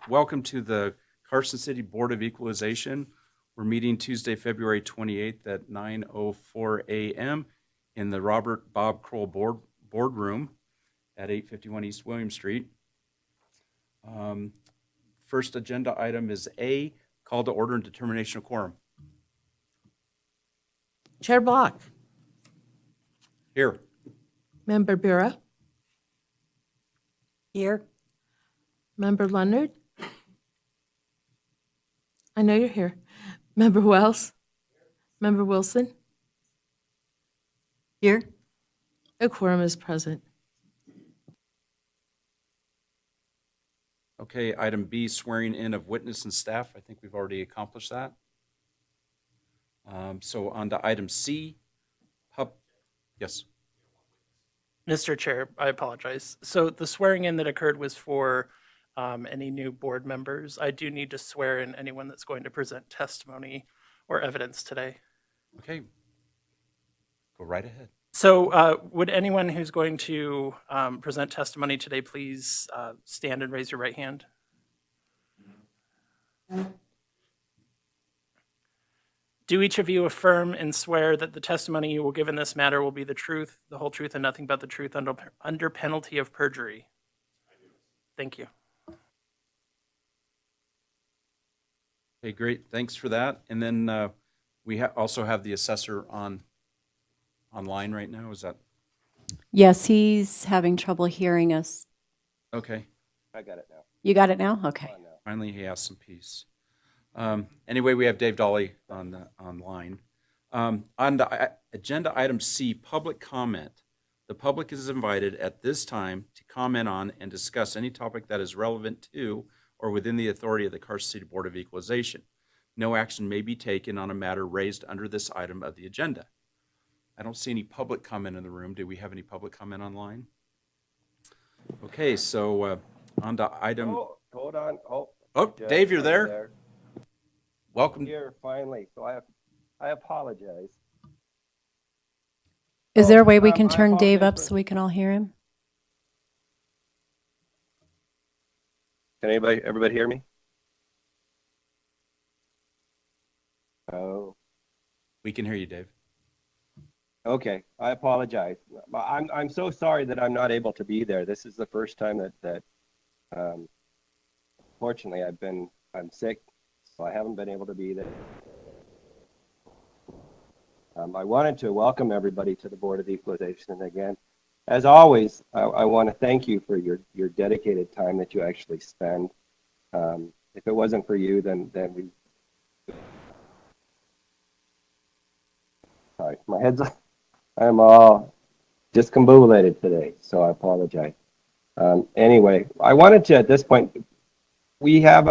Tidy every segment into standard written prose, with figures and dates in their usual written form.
welcome to the Carson City Board of Equalization. We're meeting Tuesday, February 28th at 9:04 a.m. in the Robert Bob Kroll Boardroom at 851 East William Street. First agenda item is A, call to order and determination of quorum. Chair Block. Here. Member Bura. Here. Member Leonard. I know you're here. Member Wells. Member Wilson. Here. A quorum is present. Okay, item B, swearing in of witness and staff. I think we've already accomplished that. So on to item C. Yes. Mr. Chair, I apologize. So the swearing in that occurred was for any new board members. I do need to swear in anyone that's going to present testimony or evidence today. Okay. Go right ahead. So would anyone who's going to present testimony today please stand and raise your right hand? Do each of you affirm and swear that the testimony you will give in this matter will be the truth, the whole truth, and nothing but the truth under penalty of perjury? Thank you. Okay, great. Thanks for that. And then we also have the assessor online right now. Is that Yes, he's having trouble hearing us. okay? I got it now. You got it now? Okay. Oh, no. Finally, he has some peace. Anyway, we have Dave Dolly online. On the agenda item C, public comment. The public is invited at this time to comment on and discuss any topic that is relevant to or within the authority of the Carson City Board of Equalization. No action may be taken on a matter raised under this item of the agenda. I don't see any public comment in the room. Do we have any public comment online? Okay, so on to item. Oh, hold on. Oh, Dave, you're right there. Welcome. Here, finally. So I apologize. Is there a way we can I turn Dave up apologize so we can all hear him? Can everybody hear me? Oh, We can hear you, Dave. okay. I apologize. I'm so sorry that I'm not able to be there. This is the first time that fortunately I'm sick, so I haven't been able to be there. I wanted to welcome everybody to the Board of Equalization again. As always, I want to thank you for your dedicated time that you actually spend. If it wasn't for you, then we. Sorry, my head's. I'm all discombobulated today, so I apologize. Anyway, I wanted to at this point. We have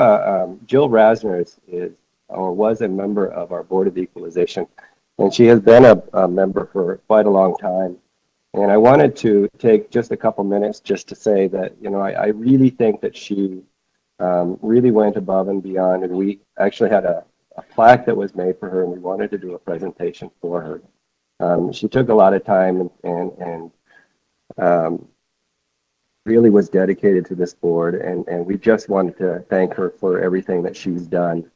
Jill Rasner is or was a member of our Board of Equalization, and she has been a member for quite a long time. And I wanted to take just a couple minutes just to say that, you know, I really think that she really went above and beyond, and we actually had a plaque that was made for her, and we wanted to do a presentation for her. She took a lot of time and really was dedicated to this board, and we just wanted to thank her for everything that she's done.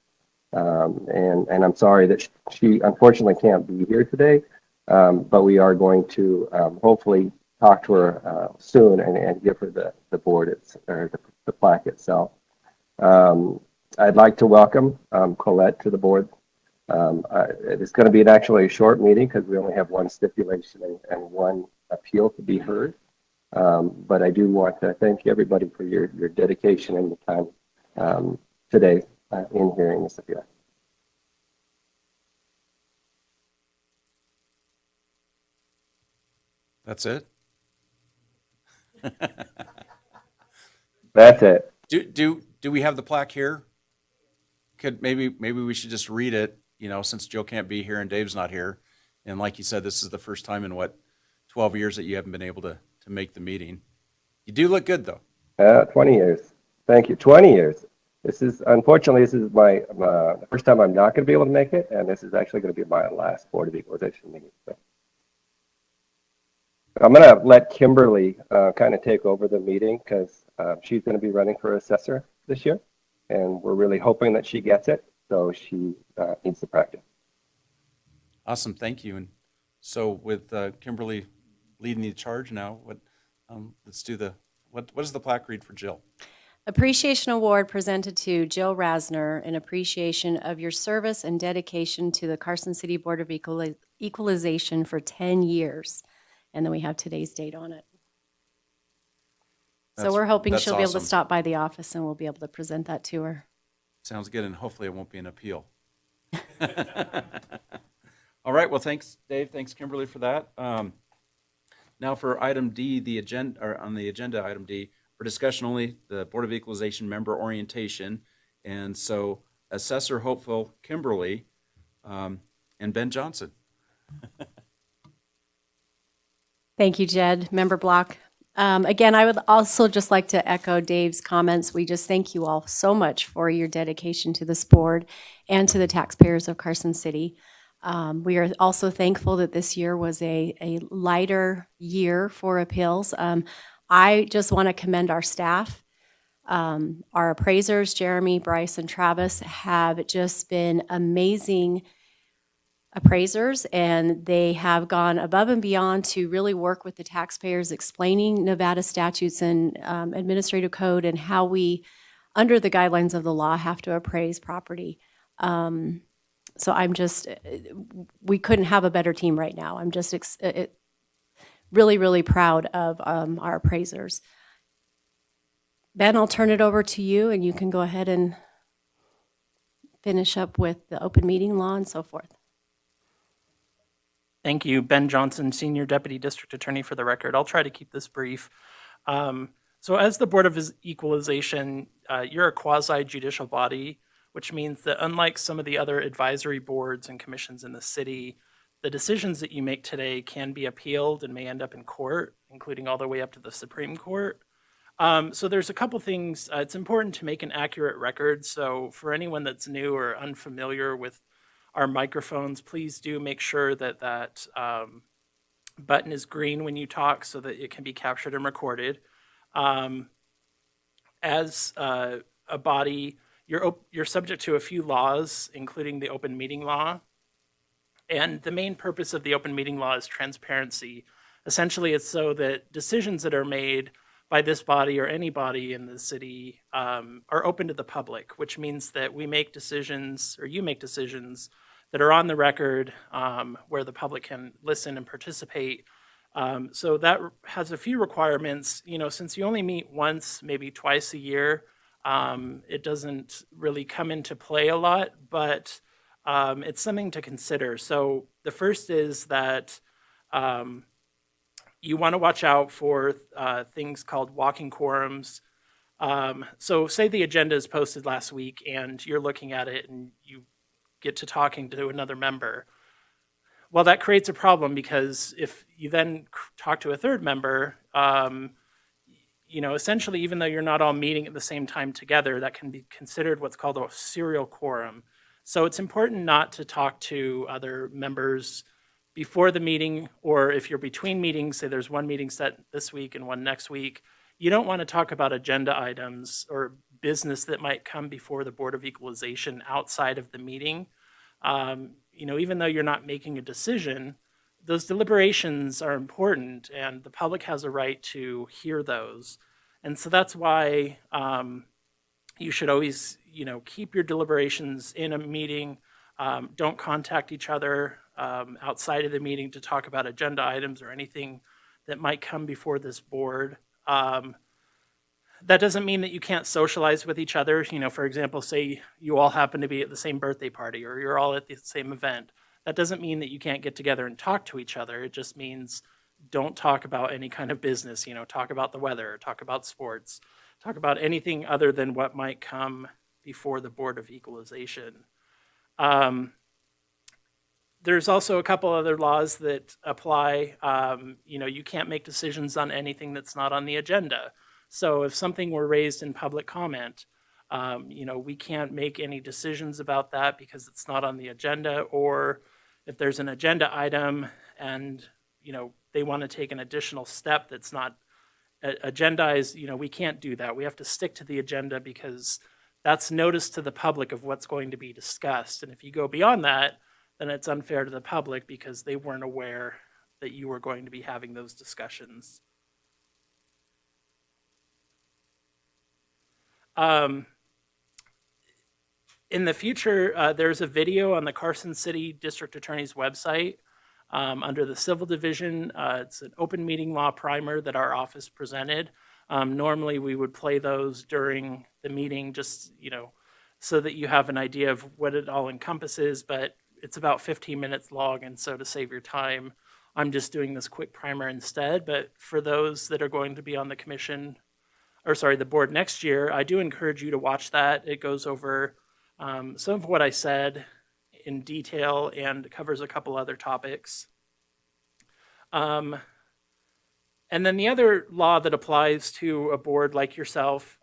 And I'm sorry that she unfortunately can't be here today, but we are going to hopefully talk to her soon and give her the board or the plaque itself. I'd like to welcome Colette to the board. It's going to be actually a short meeting because we only have one stipulation and one appeal to be heard. But I do want to thank everybody for your dedication and the time today in hearing this appeal. That's it? That's it. Do we have the plaque here? Maybe we should just read it, you know, since Joe can't be here and Dave's not here. And like you said, this is the first time in 12 years that you haven't been able to make the meeting. You do look good though. 20 years. Thank you. 20 years. Unfortunately, this is my the first time I'm not going to be able to make it, and this is actually going to be my last Board of Equalization meeting. So I'm going to let Kimberly kind of take over the meeting because she's going to be running for assessor this year. and we're really hoping that she gets it. So she needs to practice. Awesome, thank you. And so with Kimberly leading the charge now, let's do what does the plaque read for Jill? Appreciation Award presented to Jill Rasner in appreciation of your service and dedication to the Carson City Board of Equalization for 10 years. And then we have today's date on it. So we're hoping That's she'll be able to awesome. stop by the office and we'll be able to present that to her. Sounds good, and hopefully it won't be an appeal. All right, well, thanks, Dave. Thanks, Kimberly, for that. Now for item D, on the agenda, item D, for discussion only, the Board of Equalization member orientation. And so Assessor Hopeful Kimberly and Ben Johnson. Thank you, Jed. Member Block. Again, I would also just like to echo Dave's comments. We just thank you all so much for your dedication to this board and to the taxpayers of Carson City. We are also thankful that this year was a lighter year for appeals. I just want to commend our staff. Our appraisers, Jeremy, Bryce, and Travis, have just been amazing appraisers, and they have gone above and beyond to really work with the taxpayers, explaining Nevada statutes and administrative code and how we, under the guidelines of the law, have to appraise property. So we couldn't have a better team right now. I'm just really, really proud of our appraisers. Ben, I'll turn it over to you, and you can go ahead and finish up with the open meeting law and so forth. Thank you. Ben Johnson, Senior Deputy District Attorney for the record. I'll try to keep this brief. So as the Board of Equalization, you're a quasi-judicial body, which means that unlike some of the other advisory boards and commissions in the city, the decisions that you make today can be appealed and may end up in court, including all the way up to the Supreme Court. So there's a couple things. It's important to make an accurate record. So for anyone that's new or unfamiliar with our microphones, please do make sure that that button is green when you talk so that it can be captured and recorded. As a body, you're subject to a few laws, including the open meeting law. And the main purpose of the open meeting law is transparency. Essentially, it's so that decisions that are made by this body or any body in the city are open to the public, which means that we make decisions, or you make decisions, that are on the record where the public can listen and participate. So that has a few requirements. You know, since you only meet once, maybe twice a year, it doesn't really come into play a lot, but it's something to consider. So the first is that you want to watch out for things called walking quorums. So say the agenda is posted last week and you're looking at it and you get to talking to another member. Well, that creates a problem because if you then talk to a third member, you know, essentially, even though you're not all meeting at the same time together, that can be considered what's called a serial quorum. So it's important not to talk to other members before the meeting, or if you're between meetings, say there's one meeting set this week and one next week, you don't want to talk about agenda items or business that might come before the Board of Equalization outside of the meeting. You know, even though you're not making a decision, those deliberations are important and the public has a right to hear those. And so that's why you should always, you know, keep your deliberations in a meeting. Don't contact each other outside of the meeting to talk about agenda items or anything that might come before this board. That doesn't mean that you can't socialize with each other. You know, for example, say you all happen to be at the same birthday party or you're all at the same event. That doesn't mean that you can't get together and talk to each other. It just means don't talk about any kind of business, you know, talk about the weather, talk about sports, talk about anything other than what might come before the Board of Equalization. There's also a couple other laws that apply. You know, you can't make decisions on anything that's not on the agenda. So if something were raised in public comment, you know, we can't make any decisions about that because it's not on the agenda, or if there's an agenda item and, you know, they want to take an additional step that's not agendized, you know, we can't do that. We have to stick to the agenda because that's notice to the public of what's going to be discussed. And if you go beyond that, then it's unfair to the public because they weren't aware that you were going to be having those discussions. In the future, there's a video on the Carson City District Attorney's website under the Civil Division. It's an open meeting law primer that our office presented. Normally, we would play those during the meeting just, so that you have an idea of what it all encompasses, but it's about 15 minutes long, and so to save your time, I'm just doing this quick primer instead. But for those that are going to be on the commission, the board next year, I do encourage you to watch that. It goes over some of what I said in detail and covers a couple other topics. And then the other law that applies to a board like yourself,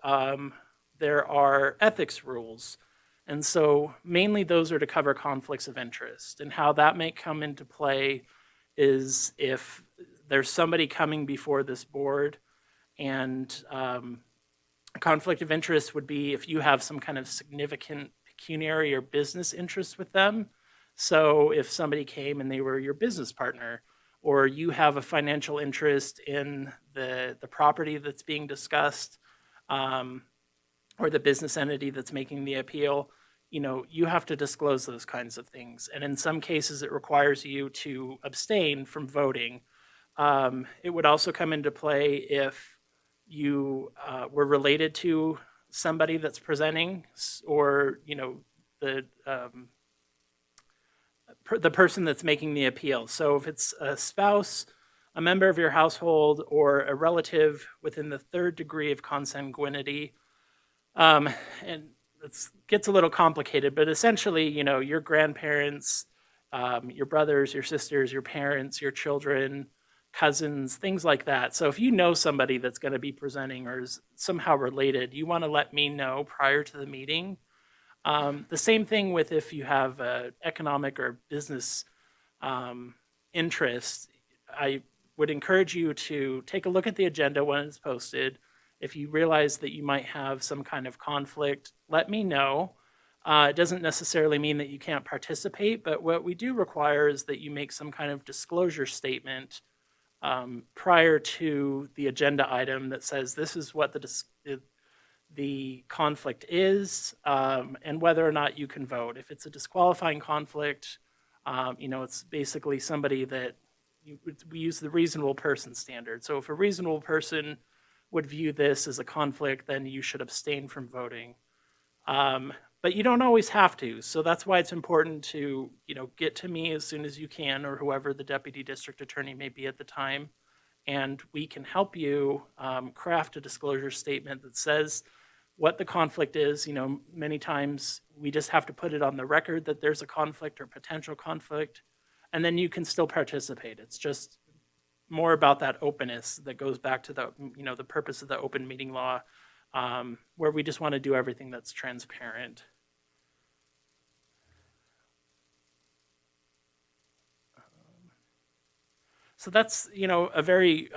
there are ethics rules. And so mainly those are to cover conflicts of interest. And how that may come into play is if there's somebody coming before this board, and a conflict of interest would be if you have some kind of significant pecuniary or business interest with them. So if somebody came and they were your business partner, or you have a financial interest in the property that's being discussed, or the business entity that's making the appeal, you have to disclose those kinds of things. And in some cases, it requires you to abstain from voting. It would also come into play if you were related to somebody that's presenting, or the person that's making the appeal. So if it's a spouse, a member of your household, or a relative within the third degree of consanguinity, and it gets a little complicated, but essentially, your grandparents, your brothers, your sisters, your parents, your children, cousins, things like that. So if you know somebody that's going to be presenting or is somehow related, you want to let me know prior to the meeting. The same thing with if you have economic or business interest. I would encourage you to take a look at the agenda when it's posted. If you realize that you might have some kind of conflict, let me know. It doesn't necessarily mean that you can't participate, but what we do require is that you make some kind of disclosure statement prior to the agenda item that says this is what the conflict is, and whether or not you can vote. If it's a disqualifying conflict, it's basically somebody that we use the reasonable person standard. So if a reasonable person would view this as a conflict, then you should abstain from voting. But you don't always have to. So that's why it's important to, get to me as soon as you can, or whoever the deputy district attorney may be at the time. And we can help you craft a disclosure statement that says what the conflict is. Many times we just have to put it on the record that there's a conflict or potential conflict, and then you can still participate. It's just more about that openness that goes back to the purpose of the open meeting law, where we just want to do everything that's transparent. So that's, a very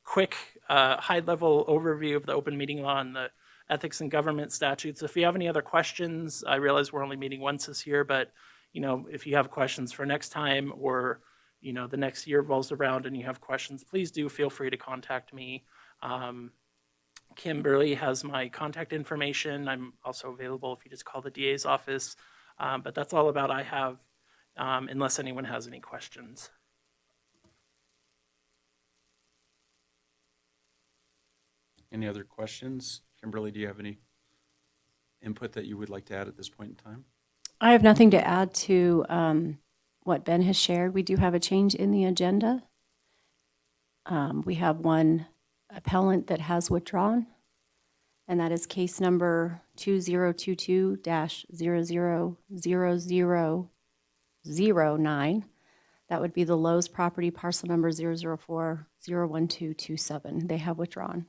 quick, high-level overview of the open meeting law and the ethics and government statutes. If you have any other questions, I realize we're only meeting once this year, but, if you have questions for next time, or, the next year rolls around and you have questions, please do feel free to contact me. Kimberly has my contact information. I'm also available if you just call the DA's office. But that's all about I have, unless anyone has any questions. Any other questions? Kimberly, do you have any input that you would like to add at this point in time? I have nothing to add to what Ben has shared. We do have a change in the agenda. We have one appellant that has withdrawn, and that is case number 2022-000009. That would be the Lowe's property, parcel number 004-01227. They have withdrawn.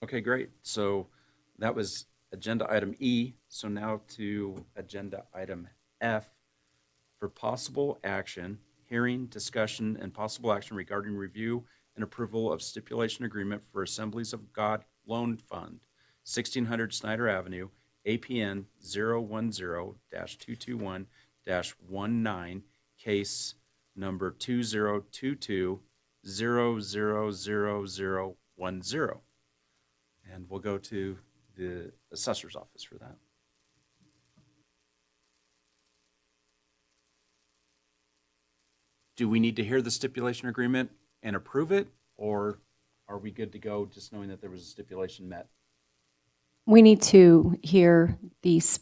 Okay, great. So that was agenda item E. So now to agenda item F for possible action, hearing, discussion, and possible action regarding review and approval of stipulation agreement for Assemblies of God Loan Fund 1600 Snyder Avenue, APN 010-221-19, case number 2022-000010. And we'll go to the assessor's office for that. Do we need to hear the stipulation agreement and approve it, or are we good to go just knowing that there was a stipulation met? We need to hear these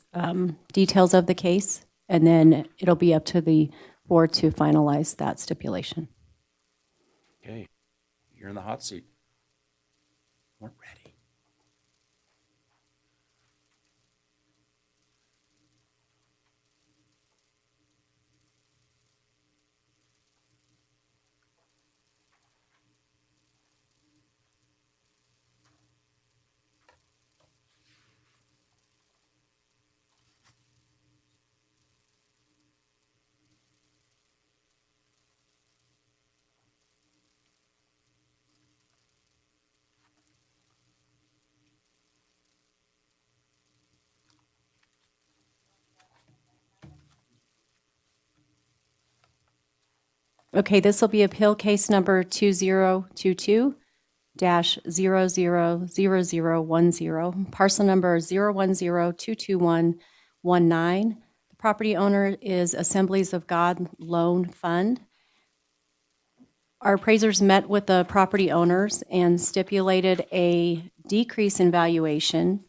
details of the case, and then it'll be up to the board to finalize that stipulation. Okay, you're in the hot seat. We're ready. Okay, this will be appeal case number 2022-000010, parcel number 010-221-19. The property owner is Assemblies of God Loan Fund. Our appraisers met with the property owners and stipulated a decrease in valuation,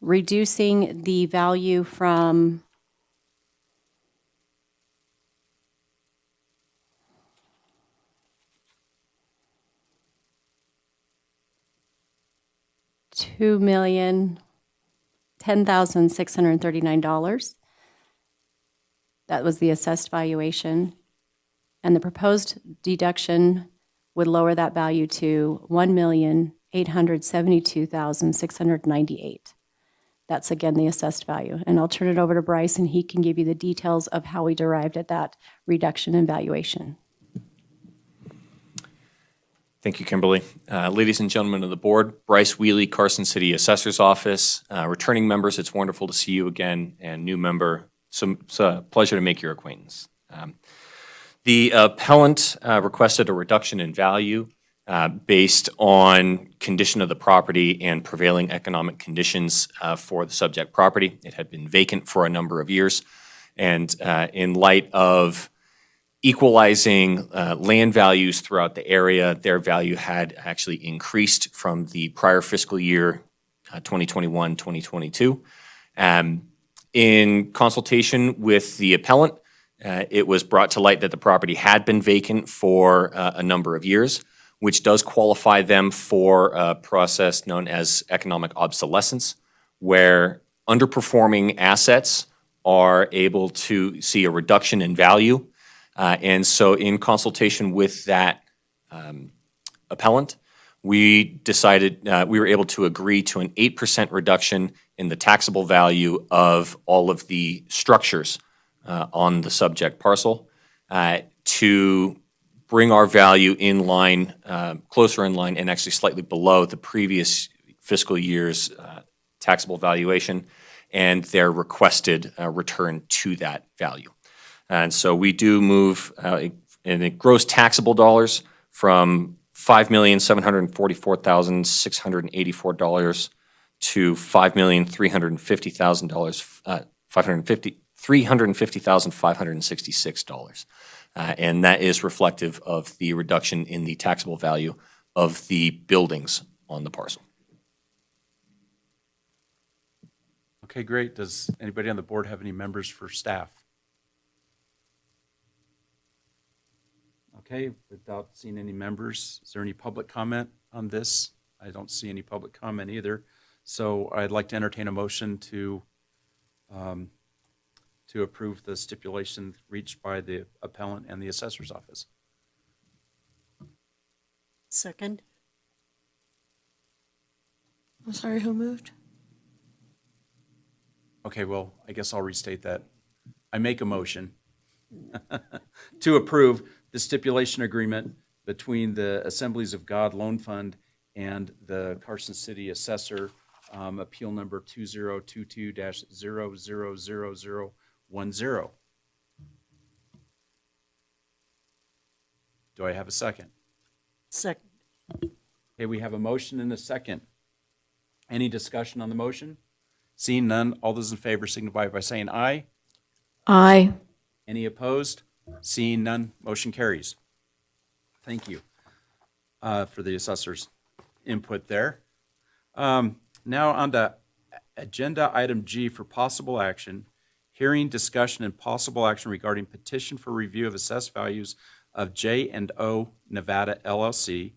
reducing the value from $2,010,639. That was the assessed valuation. And the proposed deduction would lower that value to $1,872,698. That's again the assessed value. And I'll turn it over to Bryce, and he can give you the details of how we derived at that reduction in valuation. Thank you, Kimberly. Ladies and gentlemen of the board, Bryce Wheely, Carson City Assessor's Office. Returning members, it's wonderful to see you again, and new member, it's a pleasure to make your acquaintance. The appellant requested a reduction in value based on condition of the property and prevailing economic conditions for the subject property. It had been vacant for a number of years, and in light of equalizing land values throughout the area, their value had actually increased from the prior fiscal year, 2021-2022. In consultation with the appellant, it was brought to light that the property had been vacant for a number of years, which does qualify them for a process known as economic obsolescence, where underperforming assets are able to see a reduction in value. And so in consultation with that appellant, we decided, we were able to agree to an 8% reduction in the taxable value of all of the structures on the subject parcel to bring our value in line, closer in line, and actually slightly below the previous fiscal year's taxable valuation and their requested return to that value. And so we do move in the gross taxable dollars from $5,744,684 to $5,350,000, $350,566. And that is reflective of the reduction in the taxable value of the buildings on the parcel. Okay, great. Does anybody on the board have any members for staff? Okay, without seeing any members, is there any public comment on this? I don't see any public comment either. So I'd like to entertain a motion to approve the stipulation reached by the appellant and the assessor's office. Second. I'm sorry, who moved? Okay, well, I guess I'll restate that. I make a motion to approve the stipulation agreement between the Assemblies of God Loan Fund and the Carson City Assessor, appeal number 2022-000010. Do I have a second? Second. Okay, we have a motion and a second. Any discussion on the motion? Seeing none, all those in favor signify by saying aye. Aye. Any opposed? Seeing none, motion carries. Thank you for the assessor's input there. Now on to agenda item G for possible action, hearing, discussion, and possible action regarding petition for review of assessed values of J&O Nevada LLC,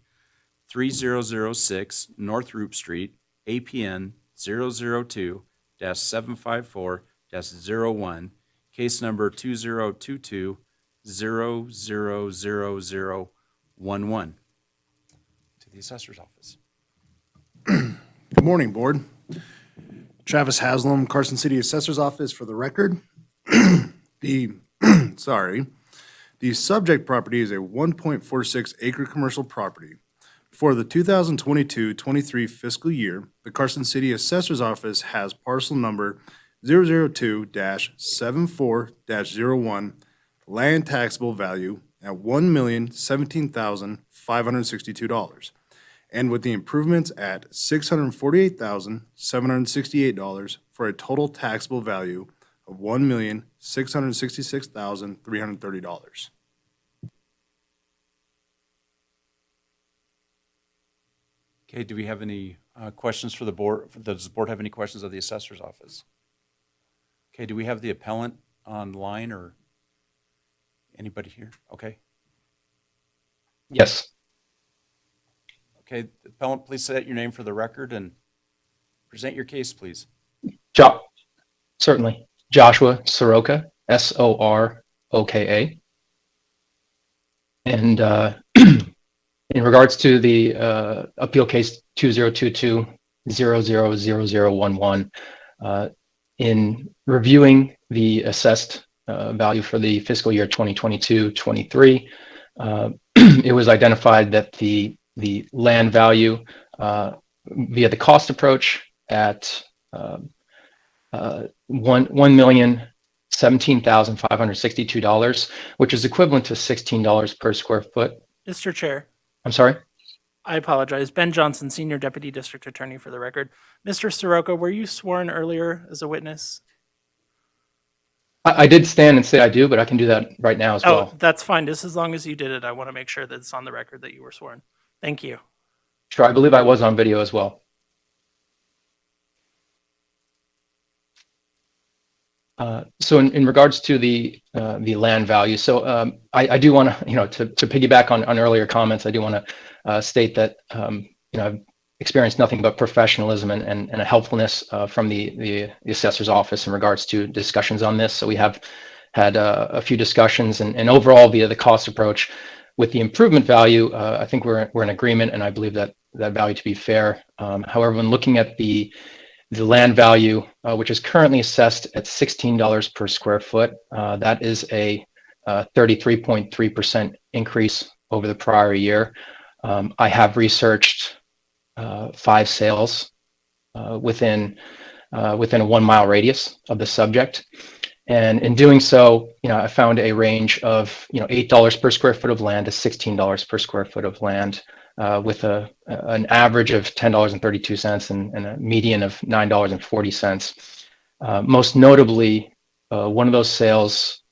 3006 North Roop Street, APN 002-754-01, case number 2022-000011. To the assessor's office. Good morning, Board. Travis Haslam, Carson City Assessor's Office for the record. The subject property is a 1.46 acre commercial property. For the 2022-23 fiscal year, the Carson City Assessor's Office has parcel number 002-74-01, land taxable value at $1,017,562, and with the improvements at $648,768 for a total taxable value of $1,666,330. Okay, do we have any questions for the board? Does the board have any questions of the assessor's office? Okay, do we have the appellant online or anybody here? Okay. Yes, Okay, appellant, please state your name for the record and present your case, please. certainly. Joshua Soroka, Soroka. And in regards to the appeal case 2022-000011, in reviewing the assessed value for the fiscal year 2022-23, it was identified that the land value via the cost approach at $1,017,562, which is equivalent to $16 per square foot. Mr. Chair, I'm sorry? I apologize. Ben Johnson, Senior Deputy District Attorney for the record. Mr. Soroka, were you sworn earlier as a witness? I did stand and say I do, but I can do that right now as well. Oh, that's fine. Just as long as you did it, I want to make sure that it's on the record that you were sworn. Thank you. Sure, I believe I was on video as well. So in regards to the land value, so I do want to, to piggyback on earlier comments, I do want to state that, I've experienced nothing but professionalism and a helpfulness from the assessor's office in regards to discussions on this. So we have had a few discussions, and overall via the cost approach with the improvement value, I think we're in agreement, and I believe that value to be fair. However, when looking at the land value, which is currently assessed at $16 per square foot, that is a 33.3% increase over the prior year. I have researched 5 sales within a 1 mile radius of the subject. And in doing so, I found a range of, $8 per square foot of land to $16 per square foot of land, with an average of $10.32 and a median of $9.40. Most notably, one of those sales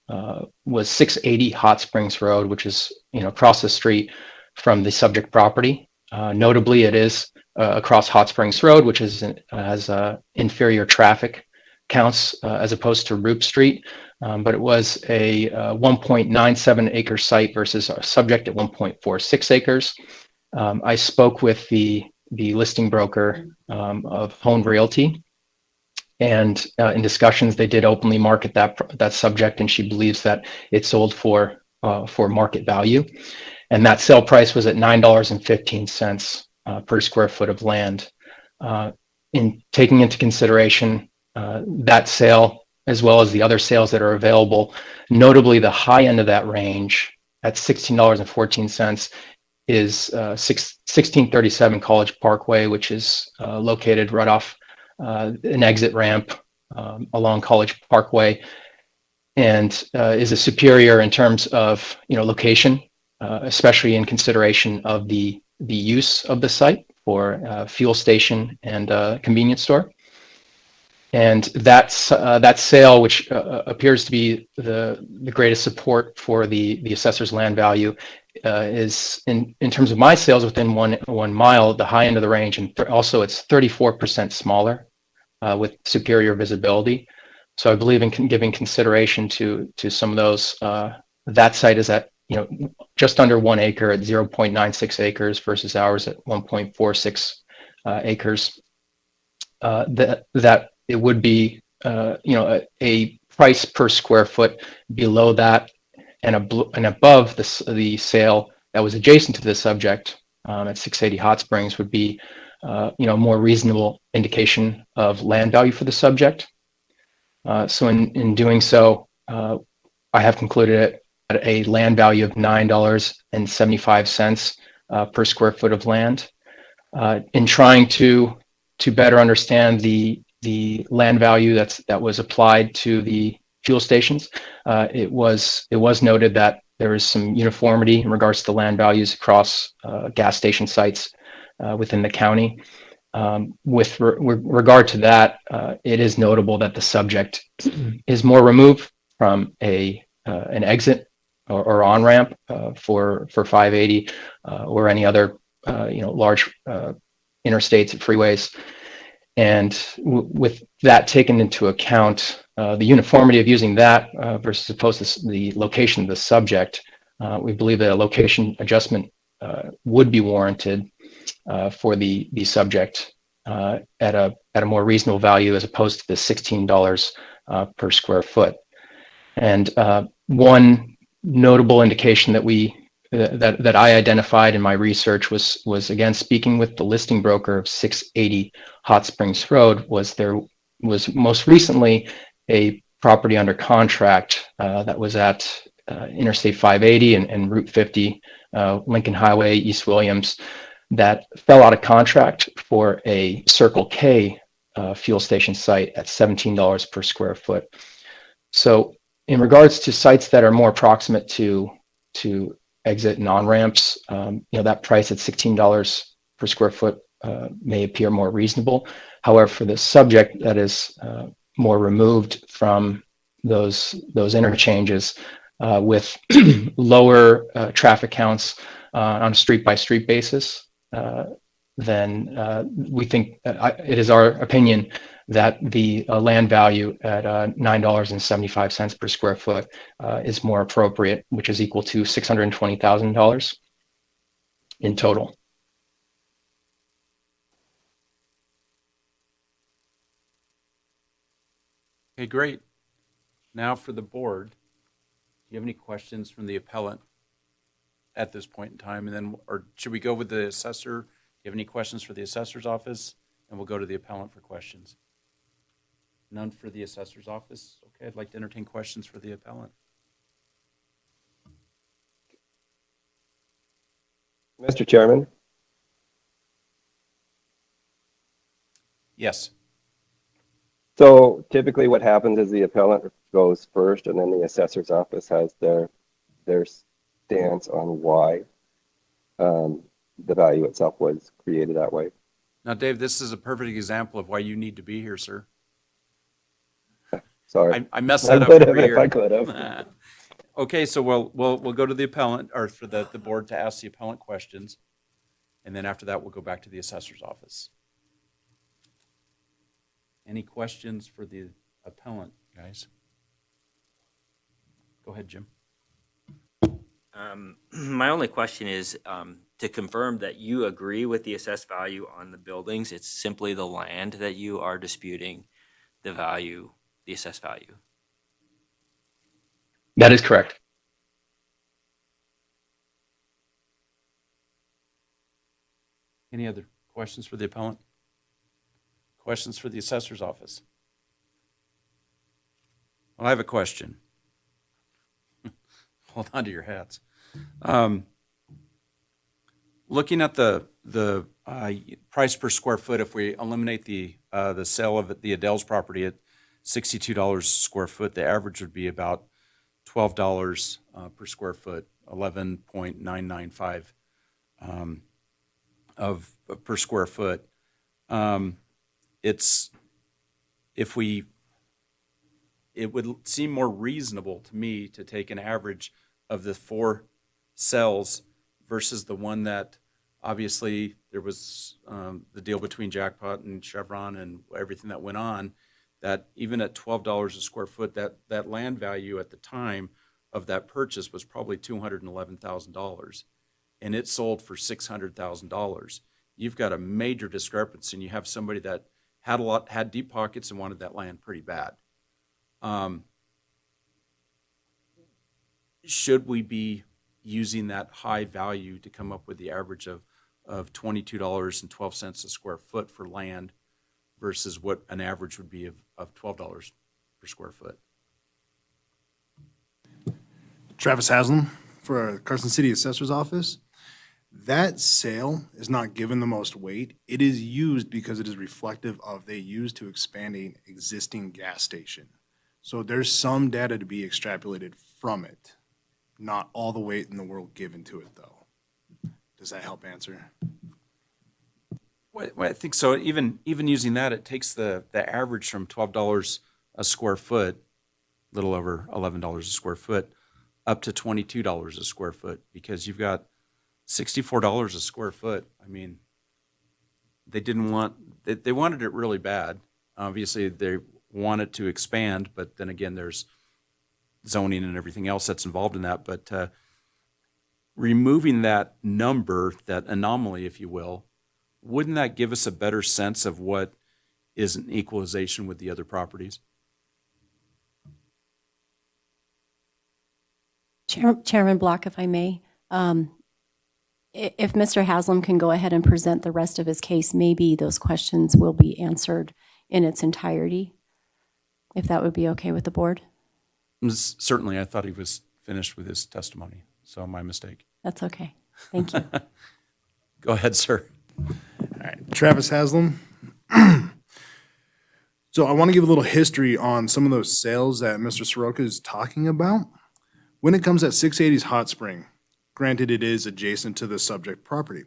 was 680 Hot Springs Road, which is, across the street from the subject property. Notably, it is across Hot Springs Road, which has inferior traffic counts as opposed to Roop Street, but it was a 1.97 acre site versus a subject at 1.46 acres. I spoke with the listing broker of Hone Realty, and in discussions they did openly market that subject, and she believes that it sold for market value, and that sale price was at $9.15 per square foot of land. In taking into consideration that sale, as well as the other sales that are available, notably the high end of that range at $16.14 is 1637 College Parkway, which is located right off an exit ramp along College Parkway, and is a superior in terms of location, especially in consideration of the use of the site for fuel station and convenience store. And that sale, which appears to be the greatest support for the assessor's land value, is in terms of my sales within 1 mile, the high end of the range, and also it's 34% smaller with superior visibility. So I believe in giving consideration to some of those. That site is at just under 1 acre at 0.96 acres versus ours at 1.46 acres. That it would be a price per square foot below that and above the sale that was adjacent to the subject at 680 Hot Springs would be more reasonable indication of land value for the subject. So in doing so, I have concluded it at a land value of $9.75 per square foot of land. In trying to better understand the land value that was applied to the fuel stations, it was noted that there is some uniformity in regards to the land values across gas station sites within the county. With regard to that, it is notable that the subject is more removed from an exit or on ramp for 580 or any other large interstates and freeways. And with that taken into account, the uniformity of using that versus opposed to the location of the subject, we believe that a location adjustment would be warranted for the subject at a more reasonable value as opposed to the $16 per square foot. And one notable indication that I identified in my research was again speaking with the listing broker of 680 Hot Springs Road. There was most recently a property under contract that was at Interstate 580 and Route 50, Lincoln Highway, East Williams, that fell out of contract for a Circle K fuel station site at $17 per square foot. So in regards to sites that are more proximate to exit and on-ramps, that price at $16 per square foot may appear more reasonable. However, for the subject that is more removed from those interchanges with lower traffic counts on a street-by-street basis, then we think it is our opinion that the land value at $9.75 per square foot is more appropriate, which is equal to $620,000 in total. Okay, great. Now for the board, do you have any questions from the appellant at this point in time? And then, or should we go with the assessor? Do you have any questions for the assessor's office? And we'll go to the appellant for questions. None for the assessor's office? Okay, I'd like to entertain questions for the appellant. Mr. Chairman? Yes. So typically what happens is the appellant goes first and then the assessor's office has their stance on why the value itself was created that way. Now, Dave, this is a perfect example of why you need to be here, sir. Sorry. I messed that up every year. If I could have. Okay, so we'll go to the appellant, or for the board to ask the appellant questions, and then after that, we'll go back to the assessor's office. Any questions for the appellant, guys? Go ahead, Jim. My only question is to confirm that you agree with the assessed value on the buildings. It's simply the land that you are disputing the value, the assessed value. That is correct. Any other questions for the appellant? Questions for the assessor's office? Well, I have a question. Hold on to your hats. Looking at the price per square foot, if we eliminate the sale of the Adele's property at $62 a square foot, the average would be about $12 per square foot, 11.995 of per square foot. It's it would seem more reasonable to me to take an average of the 4 cells versus the one that obviously there was the deal between Jackpot and Chevron and everything that went on, that even at $12 a square foot, that land value at the time of that purchase was probably $211,000, and it sold for $600,000. You've got a major discrepancy, and you have somebody that had deep pockets and wanted that land pretty bad. Should we be using that high value to come up with the average of $22.12 a square foot for land versus what an average would be of $12 per square foot? Travis Haslam for Carson City Assessor's Office. That sale is not given the most weight. It is used because it is reflective of they used to expand an existing gas station. So there's some data to be extrapolated from it. Not all the weight in the world given to it, though. Does that help answer? Well, I think so. Even using that, it takes the average from $12 a square foot, a little over $11 a square foot, up to $22 a square foot, because you've got $64 a square foot. I mean, they wanted it really bad. Obviously, they want it to expand, but then again, there's zoning and everything else that's involved in that. But removing that number, that anomaly, if you will, wouldn't that give us a better sense of what is an equalization with the other properties? Chairman Block, if I may, if Mr. Haslam can go ahead and present the rest of his case, maybe those questions will be answered in its entirety, if that would be okay with the board. Certainly, I thought he was finished with his testimony, so my mistake. That's okay. Thank you. Go ahead, sir. All right, Travis Haslam. So I want to give a little history on some of those sales that Mr. Soroka is talking about. When it comes at 680's Hot Spring, granted it is adjacent to the subject property,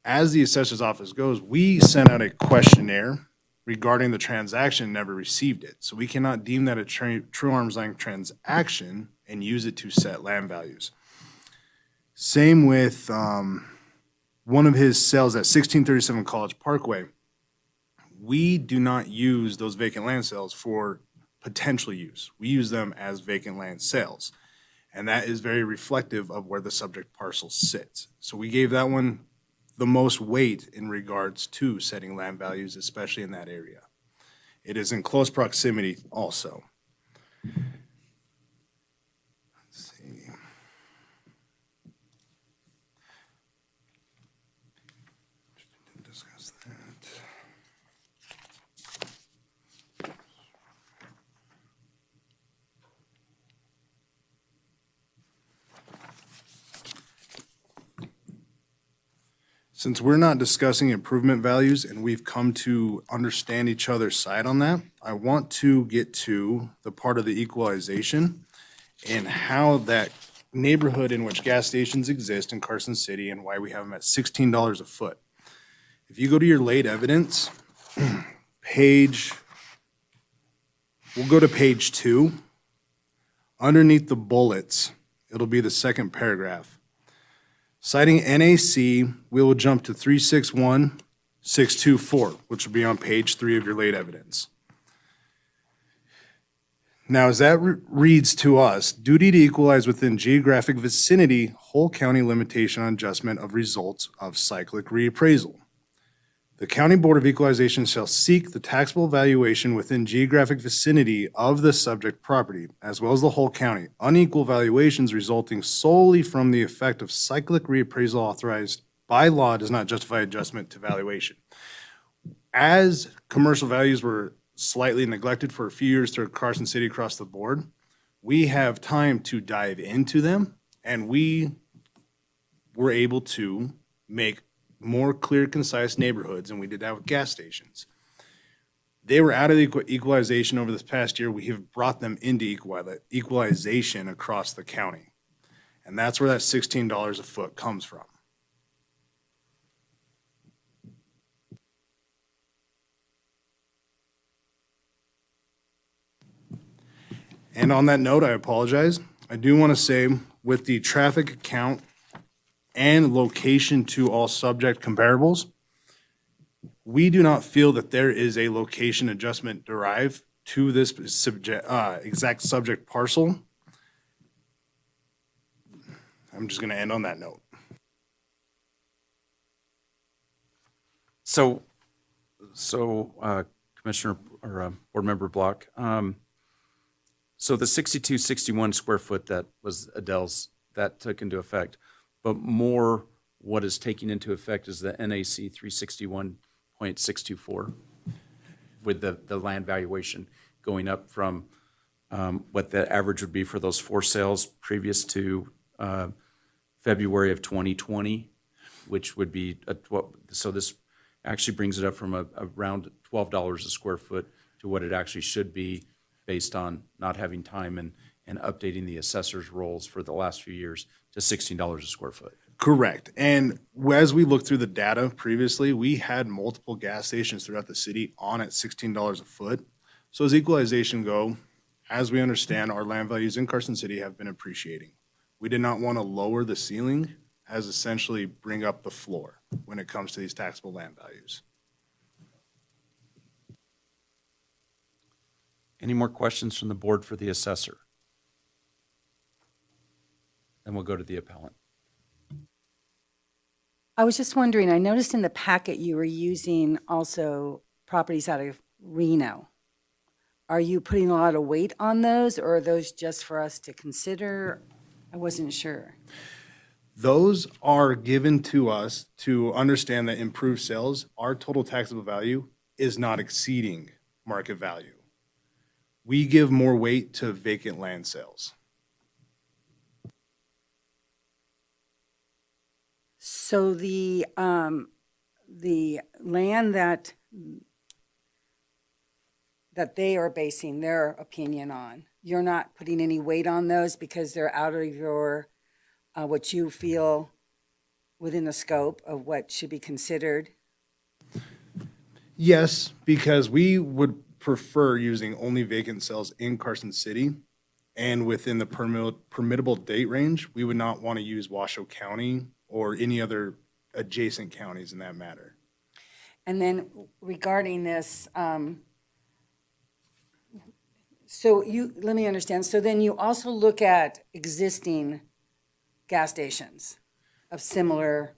as the assessor's office goes, we sent out a questionnaire regarding the transaction, never received it. So we cannot deem that a true arm's length transaction and use it to set land values. Same with one of his sales at 1637 College Parkway. We do not use those vacant land sales for potential use. We use them as vacant land sales. And that is very reflective of where the subject parcel sits. So we gave that one the most weight in regards to setting land values, especially in that area. It is in close proximity also. Let's see. Didn't discuss that. Since we're not discussing improvement values and we've come to understand each other's side on that, I want to get to the part of the equalization and how that neighborhood in which gas stations exist in Carson City and why we have them at $16 a foot. If you go to your late evidence, we'll go to page 2. Underneath the bullets, it'll be the second paragraph. Citing NAC, we will jump to 361624, which will be on page 3 of your late evidence. Now, as that reads to us, duty to equalize within geographic vicinity, whole county limitation on adjustment of results of cyclic reappraisal. The County Board of Equalization shall seek the taxable valuation within geographic vicinity of the subject property, as well as the whole county. Unequal valuations resulting solely from the effect of cyclic reappraisal authorized by law does not justify adjustment to valuation. As commercial values were slightly neglected for a few years through Carson City across the board, we have time to dive into them, and we were able to make more clear, concise neighborhoods, and we did that with gas stations. They were out of the equalization over this past year. We have brought them into equalization across the county. And that's where that $16 a foot comes from. And on that note, I apologize. I do want to say with the traffic count and location to all subject comparables, we do not feel that there is a location adjustment derived to this exact subject parcel. I'm just going to end on that note. So, Commissioner or Board Member Block, so the 6261 square foot that was Adele's, that took into effect, but more what is taking into effect is the NAC 361.624 with the land valuation going up from what the average would be for those 4 sales previous to February of 2020, which would be, so this actually brings it up from around $12 a square foot to what it actually should be based on not having time and updating the assessor's rolls for the last few years to $16 a square foot. Correct. And as we looked through the data previously, we had multiple gas stations throughout the city on at $16 a foot. So as equalization go, as we understand, our land values in Carson City have been appreciating. We did not want to lower the ceiling, as essentially bring up the floor when it comes to these taxable land values. Any more questions from the board for the assessor? Then we'll go to the appellant. I was just wondering, I noticed in the packet you were using also properties out of Reno. Are you putting a lot of weight on those, or are those just for us to consider? I wasn't sure. Those are given to us to understand that improved sales, our total taxable value is not exceeding market value. We give more weight to vacant land sales. So the land that they are basing their opinion on, you're not putting any weight on those because they're out of your, what you feel within the scope of what should be considered? Yes, because we would prefer using only vacant sales in Carson City and within the permittable date range. We would not want to use Washoe County or any other adjacent counties in that matter. And then regarding this, so let me understand. So then you also look at existing gas stations of similar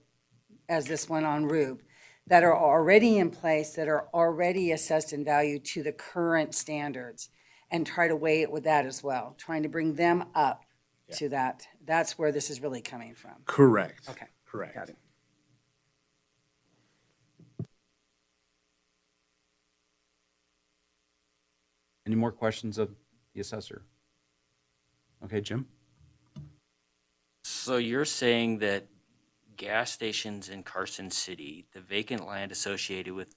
as this one on Rube that are already in place, that are already assessed in value to the current standards, and try to weigh it with that as well, trying to bring them up to that. That's where this is really coming from. Correct. Okay. Correct. Got it. Any more questions of the assessor? Okay, Jim? So you're saying that gas stations in Carson City, the vacant land associated with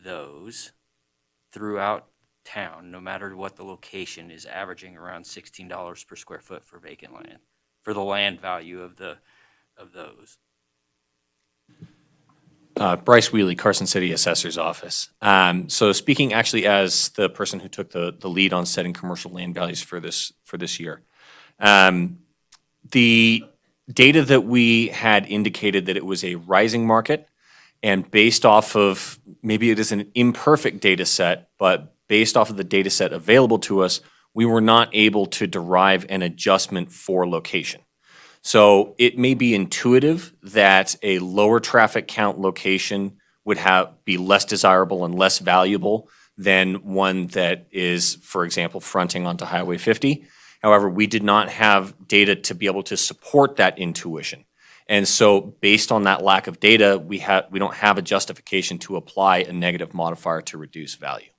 those throughout town, no matter what the location, is averaging around $16 per square foot for vacant land, for the land value of those? Bryce Wheely, Carson City Assessor's Office. So speaking actually as the person who took the lead on setting commercial land values for this year, the data that we had indicated that it was a rising market, and based off of, maybe it is an imperfect data set, but based off of the data set available to us, we were not able to derive an adjustment for location. So it may be intuitive that a lower traffic count location would be less desirable and less valuable than one that is, for example, fronting onto Highway 50. However, we did not have data to be able to support that intuition. And so based on that lack of data, we don't have a justification to apply a negative modifier to reduce value.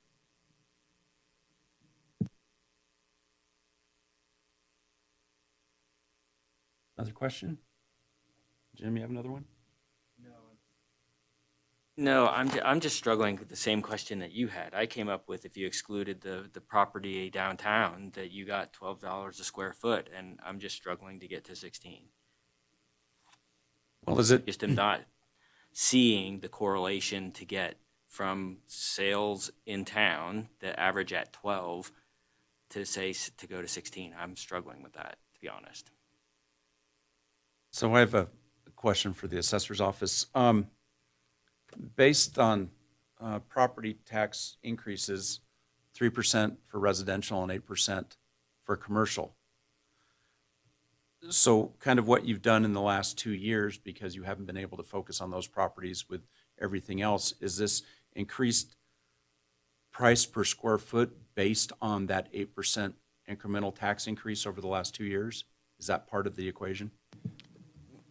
Another question? Jim, you have another one? No, I'm just struggling with the same question that you had. I came up with if you excluded the property downtown, that you got $12 a square foot, and I'm just struggling to get to 16. Well, is it, Just am not seeing the correlation to get from sales in town that average at 12 to say to go to 16. I'm struggling with that, to be honest. so I have a question for the assessor's office. Based on property tax increases, 3% for residential and 8% for commercial. So kind of what you've done in the last 2 years, because you haven't been able to focus on those properties with everything else, is this increased price per square foot based on that 8% incremental tax increase over the last 2 years? Is that part of the equation?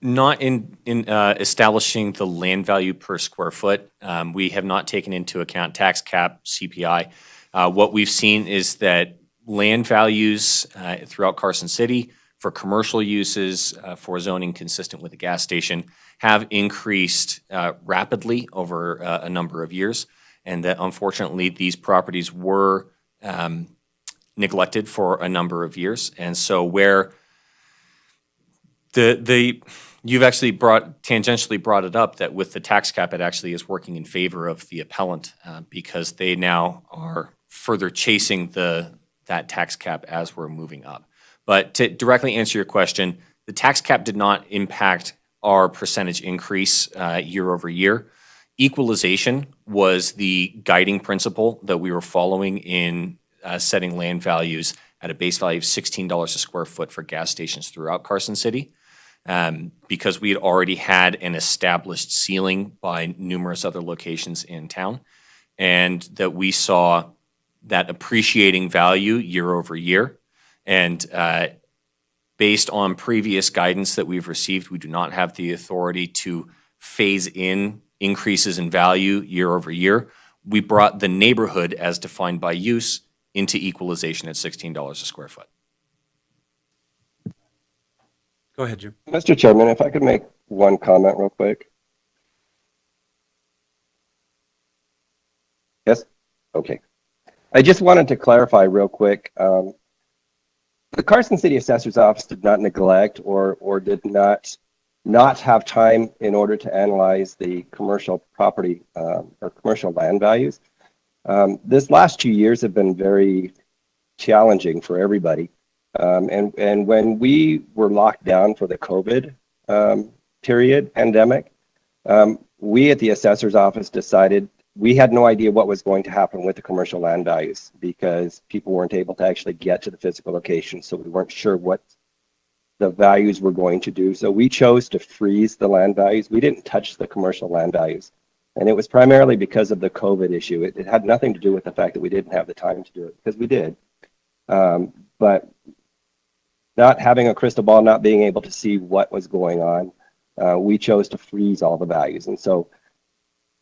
Not in establishing the land value per square foot. We have not taken into account tax cap, CPI. What we've seen is that land values throughout Carson City for commercial uses, for zoning consistent with the gas station, have increased rapidly over a number of years, and that unfortunately these properties were neglected for a number of years. And so where you've actually tangentially brought it up, that with the tax cap, it actually is working in favor of the appellant because they now are further chasing that tax cap as we're moving up. But to directly answer your question, the tax cap did not impact our percentage increase year over year. Equalization was the guiding principle that we were following in setting land values at a base value of $16 a square foot for gas stations throughout Carson City. Because we had already had an established ceiling by numerous other locations in town, and that we saw that appreciating value year over year. And based on previous guidance that we've received, we do not have the authority to phase in increases in value year over year. We brought the neighborhood as defined by use into equalization at $16 a square foot. Go ahead, Jim. Mr. Chairman, if I could make one comment real quick. Yes? Okay. I just wanted to clarify real quick. The Carson City Assessor's Office did not neglect or did not have time in order to analyze the commercial property or commercial land values. This last 2 years have been very challenging for everybody. And when we were locked down for the COVID pandemic, we at the assessor's office decided we had no idea what was going to happen with the commercial land values because people weren't able to actually get to the physical location. So we weren't sure what the values were going to do. So we chose to freeze the land values. We didn't touch the commercial land values. And it was primarily because of the COVID issue. It had nothing to do with the fact that we didn't have the time to do it, because we did. But not having a crystal ball, not being able to see what was going on, we chose to freeze all the values. And so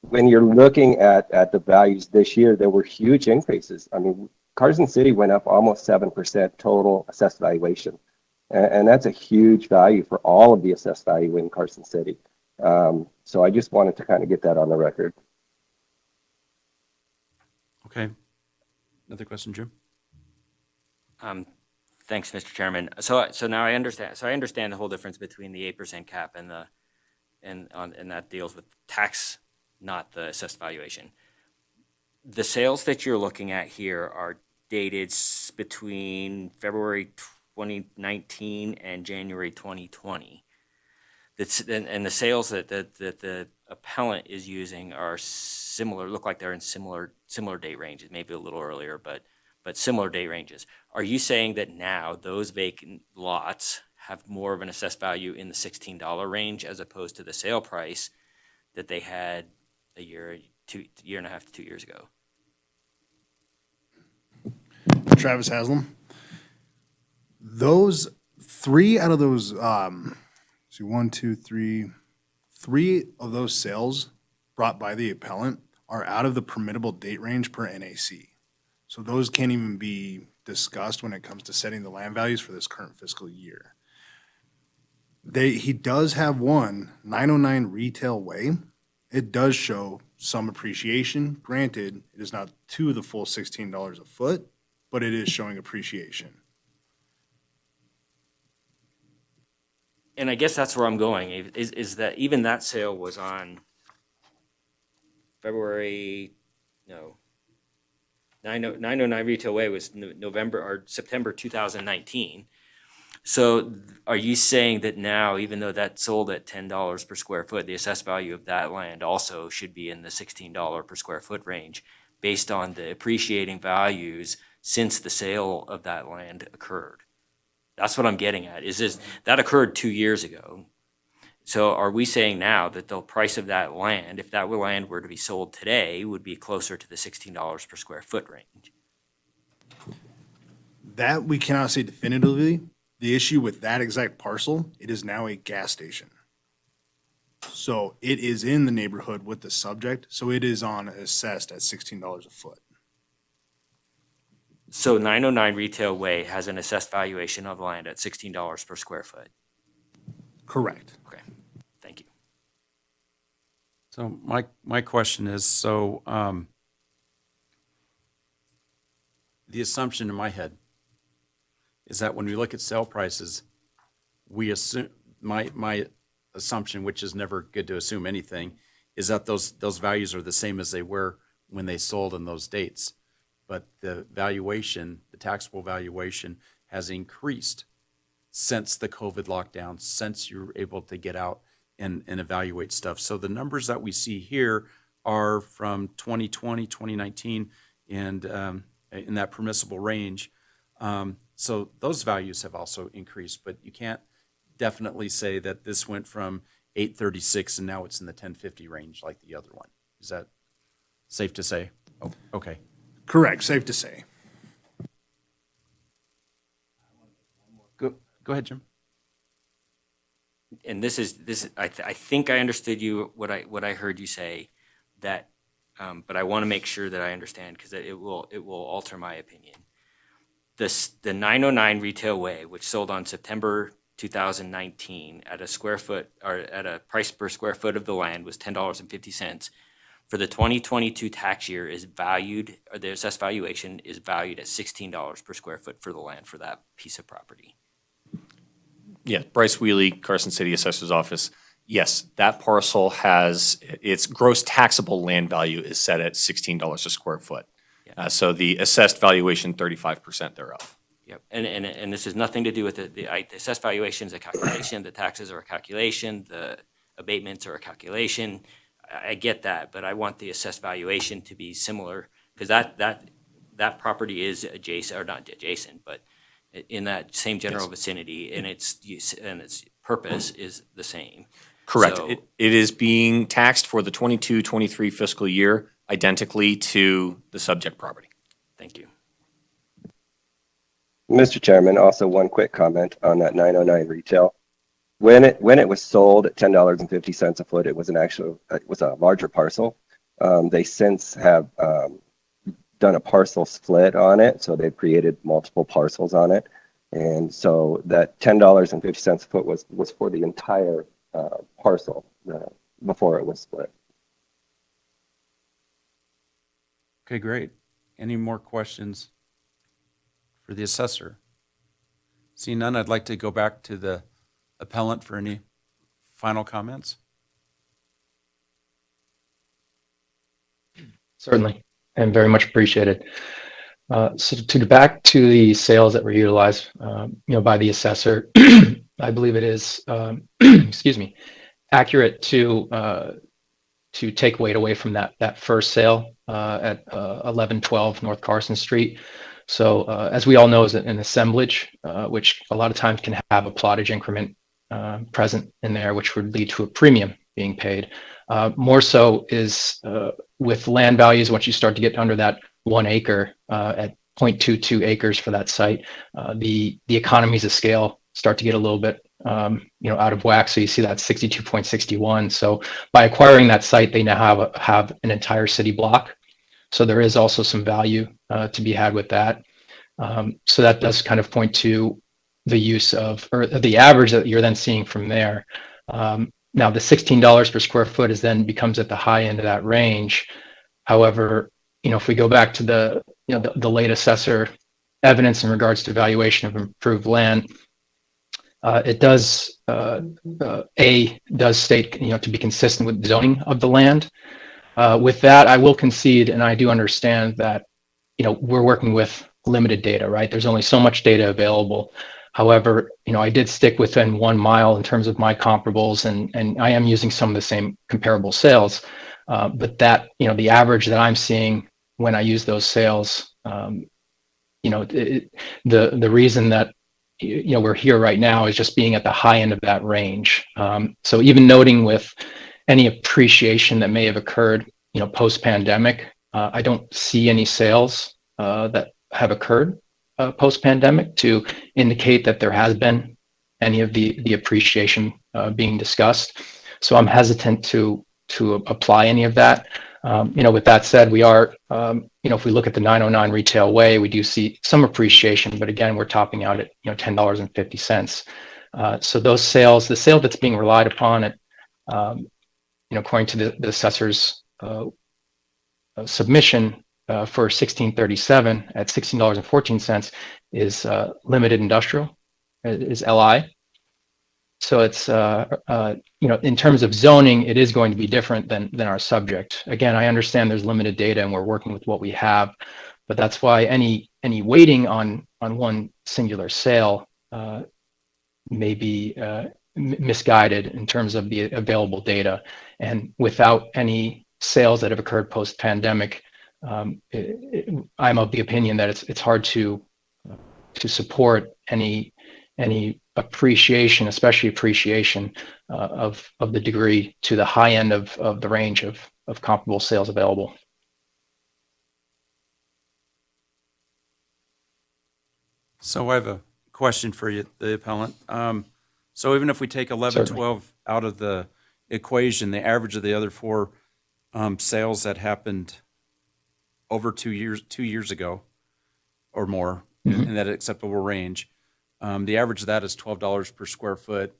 when you're looking at the values this year, there were huge increases. I mean, Carson City went up almost 7% total assessed valuation. And that's a huge value for all of the assessed value in Carson City. So I just wanted to kind of get that on the record. Okay. Another question, Jim? Thanks, Mr. Chairman. So now I understand. So I understand the whole difference between the 8% cap and that deals with tax, not the assessed valuation. The sales that you're looking at here are dated between February 2019 and January 2020. And the sales that the appellant is using are similar, look like they're in similar date ranges, maybe a little earlier, but similar date ranges. Are you saying that now those vacant lots have more of an assessed value in the $16 range as opposed to the sale price that they had a year and a half to 2 years ago? Travis Haslam. Those three out of those, three of those sales brought by the appellant are out of the permittable date range per NAC. So those can't even be discussed when it comes to setting the land values for this current fiscal year. He does have one, 909 Retail Way. It does show some appreciation. Granted, it is not to the full $16 a foot, but it is showing appreciation. And I guess that's where I'm going, is that even that sale was on February, no, 909 Retail Way was November or September 2019. So are you saying that now, even though that sold at $10 per square foot, the assessed value of that land also should be in the $16 per square foot range based on the appreciating values since the sale of that land occurred? That's what I'm getting at, is this, that occurred 2 years ago. So are we saying now that the price of that land, if that land were to be sold today, would be closer to the $16 per square foot range? That we cannot say definitively. The issue with that exact parcel, it is now a gas station. So it is in the neighborhood with the subject, so it is on assessed at $16 a foot. So 909 Retail Way has an assessed valuation of land at $16 per square foot. Correct. Okay, thank you. So my question is, so the assumption in my head is that when we look at sale prices, we assume, my assumption, which is never good to assume anything, is that those values are the same as they were when they sold in those dates. But the valuation, the taxable valuation, has increased since the COVID lockdown, since you're able to get out and evaluate stuff. So the numbers that we see here are from 2020, 2019, and in that permissible range. So those values have also increased, but you can't definitely say that this went from 836 and now it's in the 1050 range like the other one. Is that safe to say? Oh, okay. Correct, safe to say. Go ahead, Jim. And this is I think I understood you, what I heard you say, that but I want to make sure that I understand, because it will alter my opinion. The 909 Retail Way, which sold on September 2019 at a square foot, or at a price per square foot of the land, was $10.50. For the 2022 tax year is valued, or the assessed valuation is valued at $16 per square foot for the land for that piece of property. Yeah, Bryce Wheely, Carson City Assessor's Office. Yes, that parcel has, its gross taxable land value is set at $16 a square foot. So the assessed valuation, 35% thereof. Yep, and this has nothing to do with the assessed valuation is a calculation, the taxes are a calculation, the abatements are a calculation. I get that, but I want the assessed valuation to be similar, because that property is adjacent, or not adjacent, but in that same general vicinity, and its use and its purpose is the same. Correct. So- It is being taxed for the 22-23 fiscal year identically to the subject property. Thank you. Mr. Chairman, also one quick comment on that 909 retail. When it was sold at $10.50 a foot, it was a larger parcel. They since have done a parcel split on it, so they've created multiple parcels on it, and so that $10.50 a foot was for the entire parcel before it was split. Okay, great. Any more questions for the assessor? Seeing none, I'd like to go back to the appellant for any final comments. Certainly, and very much appreciated. So back to the sales that were utilized, by the assessor, I believe it is, excuse me, accurate to take weight away from that first sale at 1112 North Carson Street. So as we all know, is an assemblage, which a lot of times can have a plottage increment present in there, which would lead to a premium being paid. More so is with land values, once you start to get under that 1 acre at 0.22 acres for that site, the economies of scale start to get a little bit out of whack. So you see that 62.61. So by acquiring that site, they now have an entire city block. So there is also some value to be had with that. So that does kind of point to the use of, or the average that you're then seeing from there. Now the $16 per square foot is then becomes at the high end of that range. However, if we go back to the late assessor evidence in regards to valuation of improved land, it does does state to be consistent with zoning of the land. With that, I will concede, and I do understand that we're working with limited data, right? There's only so much data available. However, I did stick within 1 mile in terms of my comparables, and I am using some of the same comparable sales. But that, the average that I'm seeing when I use those sales, the reason that we're here right now is just being at the high end of that range. So even noting with any appreciation that may have occurred, post-pandemic, I don't see any sales that have occurred post-pandemic to indicate that there has been any of the appreciation being discussed. So I'm hesitant to apply any of that. With that said, we are, if we look at the 909 Retail Way, we do see some appreciation, but again, we're topping out at $10.50. So those sales, the sale that's being relied upon at, according to the assessor's submission for 1637 at $16.14 is limited industrial, is LI. So it's, in terms of zoning, it is going to be different than our subject. Again, I understand there's limited data and we're working with what we have, but that's why any weighting on one singular sale may be misguided in terms of the available data. And without any sales that have occurred post-pandemic, I'm of the opinion that it's hard to support any appreciation, especially appreciation of the degree to the high end of the range of comparable sales available. So I have a question for you, the appellant. So even if we take 11, Certainly. 12 out of the equation, the average of the other four sales that happened over 2 years ago or more in that acceptable range, the average of that is $12 per square foot,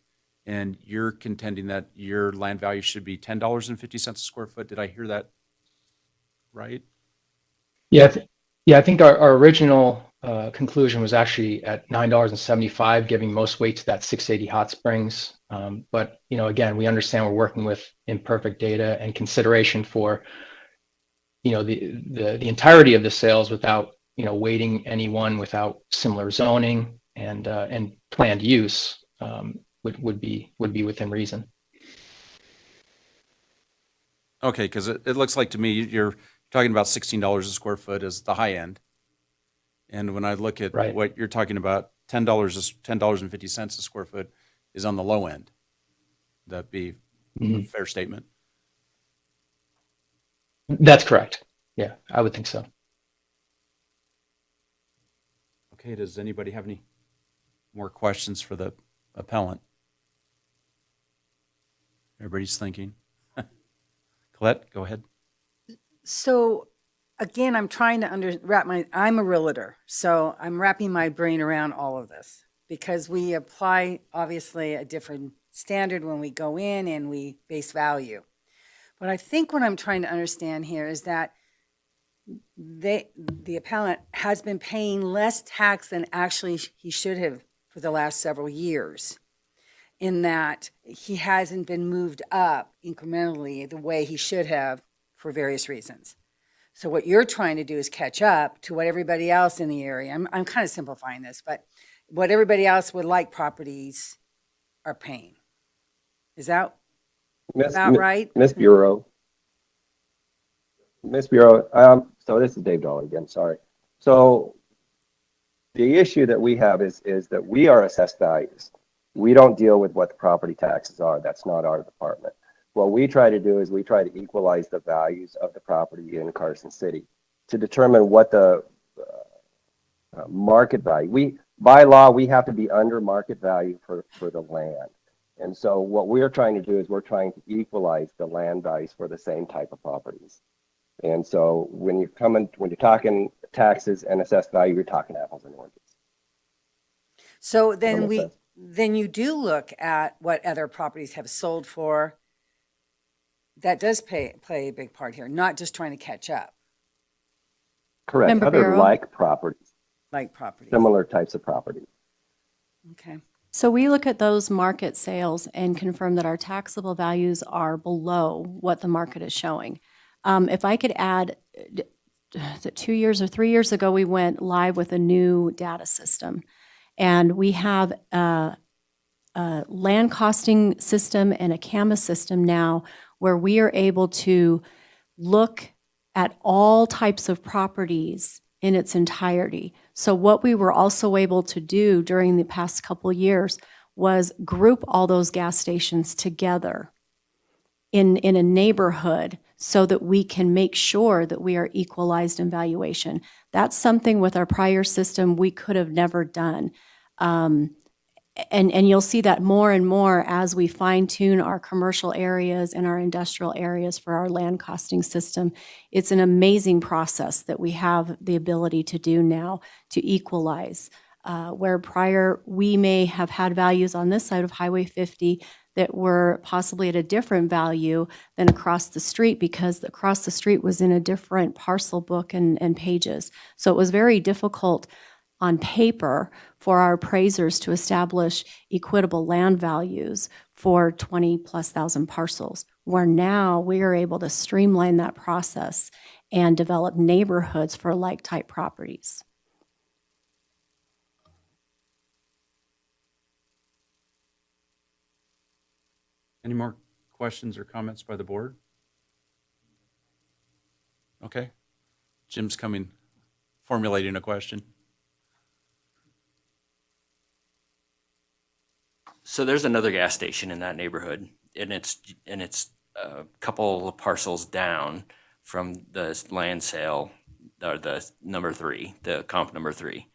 and you're contending that your land value should be $10.50 a square foot. Did I hear that right? Yeah, I think our original conclusion was actually at $9.75, giving most weight to that 680 Hot Springs. But again, we understand we're working with imperfect data and consideration for the entirety of the sales without weighting anyone without similar zoning and planned use would be within reason. Okay, because it looks like to me you're talking about $16 a square foot as the high end. And when I look at Right. what you're talking about, $10.50 a square foot is on the low end. That'd be a fair statement. That's correct. Yeah, I would think so. Okay, does anybody have any more questions for the appellant? Everybody's thinking. Colette, go ahead. So again, I'm trying to I'm a realtor, so I'm wrapping my brain around all of this because we apply obviously a different standard when we go in and we base value. But I think what I'm trying to understand here is that the appellant has been paying less tax than actually he should have for the last several years, in that he hasn't been moved up incrementally the way he should have for various reasons. So what you're trying to do is catch up to what everybody else in the area, I'm kind of simplifying this, but what everybody else would like properties are paying. Is that about right? Miss Bureau, so this is Dave Dollar again, sorry. So the issue that we have is that we are assessed values. We don't deal with what the property taxes are. That's not our department. What we try to do is we try to equalize the values of the property in Carson City to determine what the market value. By law, we have to be under market value for the land. And so what we're trying to do is we're trying to equalize the land values for the same type of properties. And so when you're talking taxes and assessed value, you're talking apples and oranges. So then then you do look at what other properties have sold for. That does play a big part here, not just trying to catch up, Correct. Member Other Barrow? like properties, like properties. similar types of properties. Okay. So we look at those market sales and confirm that our taxable values are below what the market is showing. If I could add, is it 2 years or 3 years ago, we went live with a new data system. And we have a land costing system and a CAMA system now where we are able to look at all types of properties in its entirety. So what we were also able to do during the past couple years was group all those gas stations together in a neighborhood so that we can make sure that we are equalized in valuation. That's something with our prior system we could have never done. And you'll see that more and more as we fine tune our commercial areas and our industrial areas for our land costing system. It's an amazing process that we have the ability to do now to equalize. Where prior we may have had values on this side of Highway 50 that were possibly at a different value than across the street because across the street was in a different parcel book and pages. So it was very difficult on paper for our appraisers to establish equitable land values for 20+ thousand parcels, where now we are able to streamline that process and develop neighborhoods for like-type properties. Any more questions or comments by the board? Okay. Jim's formulating a question. So there's another gas station in that neighborhood, and it's a couple of parcels down from the land sale, or the number 3, the comp number 3.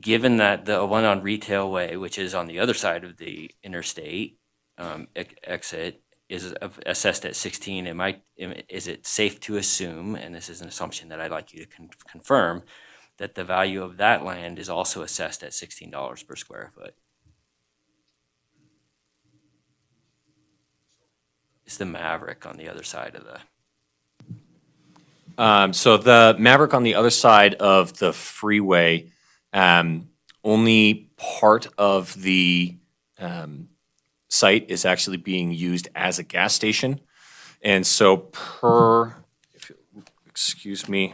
Given that the one on Retail Way, which is on the other side of the interstate exit, is assessed at 16, is it safe to assume, and this is an assumption that I'd like you to confirm, that the value of that land is also assessed at $16 per square foot? It's the Maverick on the other side of the... So the Maverick on the other side of the freeway, only part of the site is actually being used as a gas station. And so excuse me,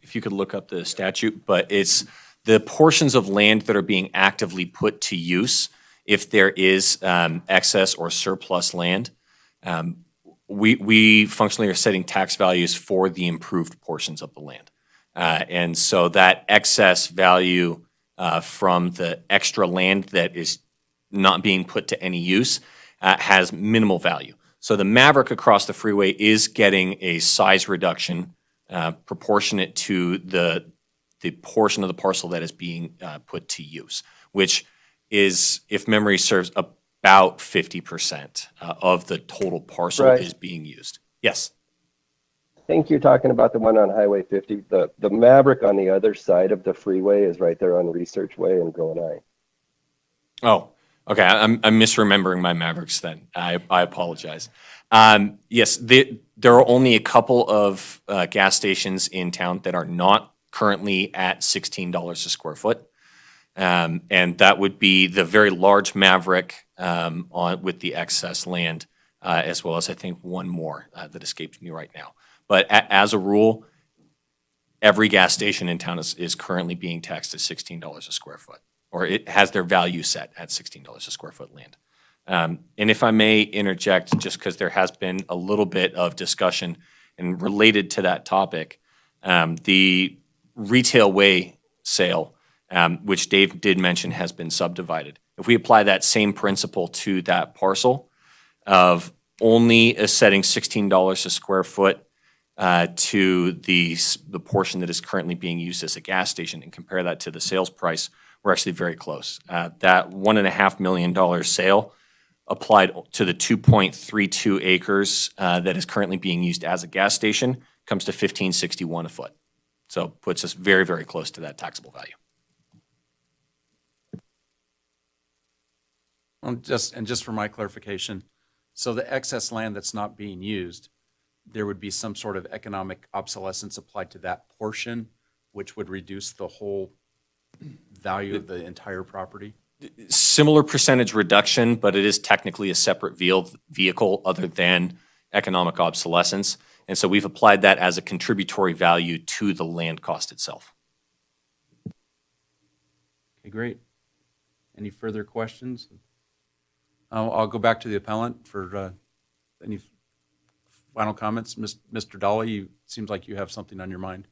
if you could look up the statute, but it's the portions of land that are being actively put to use if there is excess or surplus land. We functionally are setting tax values for the improved portions of the land. And so that excess value from the extra land that is not being put to any use has minimal value. So the Maverick across the freeway is getting a size reduction proportionate to the portion of the parcel that is being put to use, which is, if memory serves, about 50% of the total parcel Right. is being used. Yes. I think you're talking about the one on Highway 50. The Maverick on the other side of the freeway is right there on Research Way and Gleneye. Oh, okay. I'm misremembering my Mavericks then. I apologize. Yes, there are only a couple of gas stations in town that are not currently at $16 a square foot. And that would be the very large Maverick with the excess land, as well as I think one more that escapes me right now. But as a rule, every gas station in town is currently being taxed at $16 a square foot, or it has their value set at $16 a square foot land. And if I may interject, just because there has been a little bit of discussion and related to that topic, the Retail Way sale, which Dave did mention has been subdivided. If we apply that same principle to that parcel of only setting $16 a square foot to the portion that is currently being used as a gas station and compare that to the sales price, we're actually very close. That $1.5 million sale applied to the 2.32 acres that is currently being used as a gas station comes to $15.61 a foot. So puts us very, very close to that taxable value. Just for my clarification, so the excess land that's not being used, there would be some sort of economic obsolescence applied to that portion, which would reduce the whole value of the entire property? Similar percentage reduction, but it is technically a separate vehicle other than economic obsolescence. And so we've applied that as a contributory value to the land cost itself. Okay, great. Any further questions? I'll go back to the appellant for any final comments. Mr. Dolly, seems like you have something on your mind.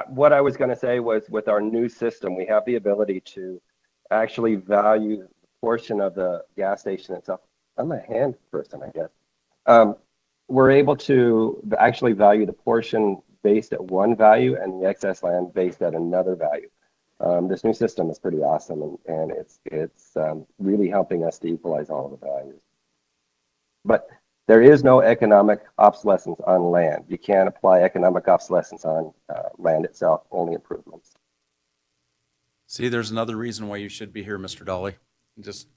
What I was going to say was, with our new system, we have the ability to actually value a portion of the gas station itself. I'm a hand person, I guess. We're able to actually value the portion based at one value and the excess land based at another value. This new system is pretty awesome, and it's really helping us to equalize all of the values. But there is no economic obsolescence on land. You can't apply economic obsolescence on land itself, only improvements. See, there's another reason why you should be here, Mr. Dolly. Just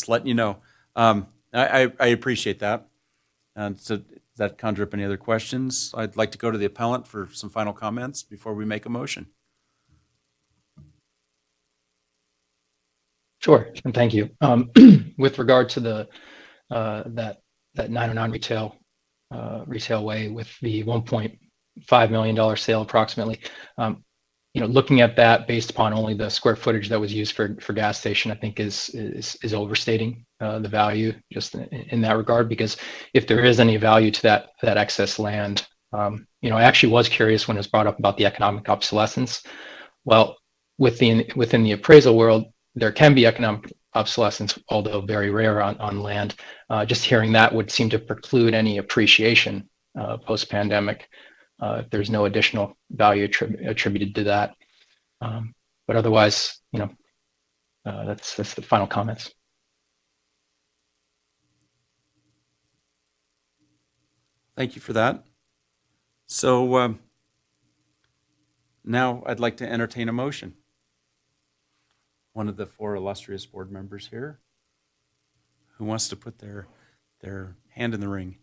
letting you know. I appreciate that. And so, does that conjure up any other questions? I'd like to go to the appellant for some final comments before we make a motion. Sure, and thank you. With regard to the that 909 retail way with the $1.5 million sale approximately, looking at that based upon only the square footage that was used for gas station, I think is overstating the value just in that regard, because if there is any value to that excess land, I actually was curious when it was brought up about the economic obsolescence. Well, within the appraisal world, there can be economic obsolescence, although very rare on land. Just hearing that would seem to preclude any appreciation post-pandemic if there's no additional value attributed to that. But otherwise, that's the final comments. Thank you for that. So now I'd like to entertain a motion. One of the four illustrious board members here who wants to put their hand in the ring.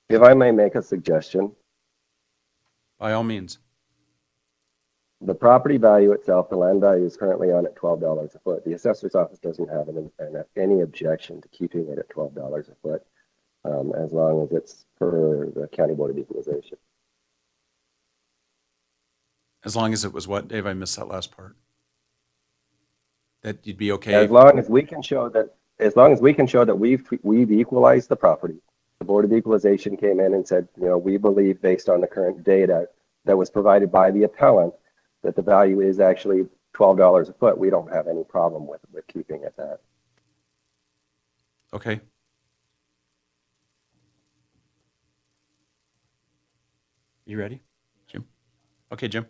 If I may make a suggestion, By all means. the property value itself, the land value is currently on at $12 a foot. The assessor's office doesn't have any objection to keeping it at $12 a foot, as long as it's per the County Board of Equalization. As long as it was what, Dave? I missed that last part. That you'd be okay? As long as we can show that we've equalized the property. The Board of Equalization came in and said, we believe, based on the current data that was provided by the appellant, that the value is actually $12 a foot. We don't have any problem with keeping it that. Okay. You ready, Jim? Okay, Jim.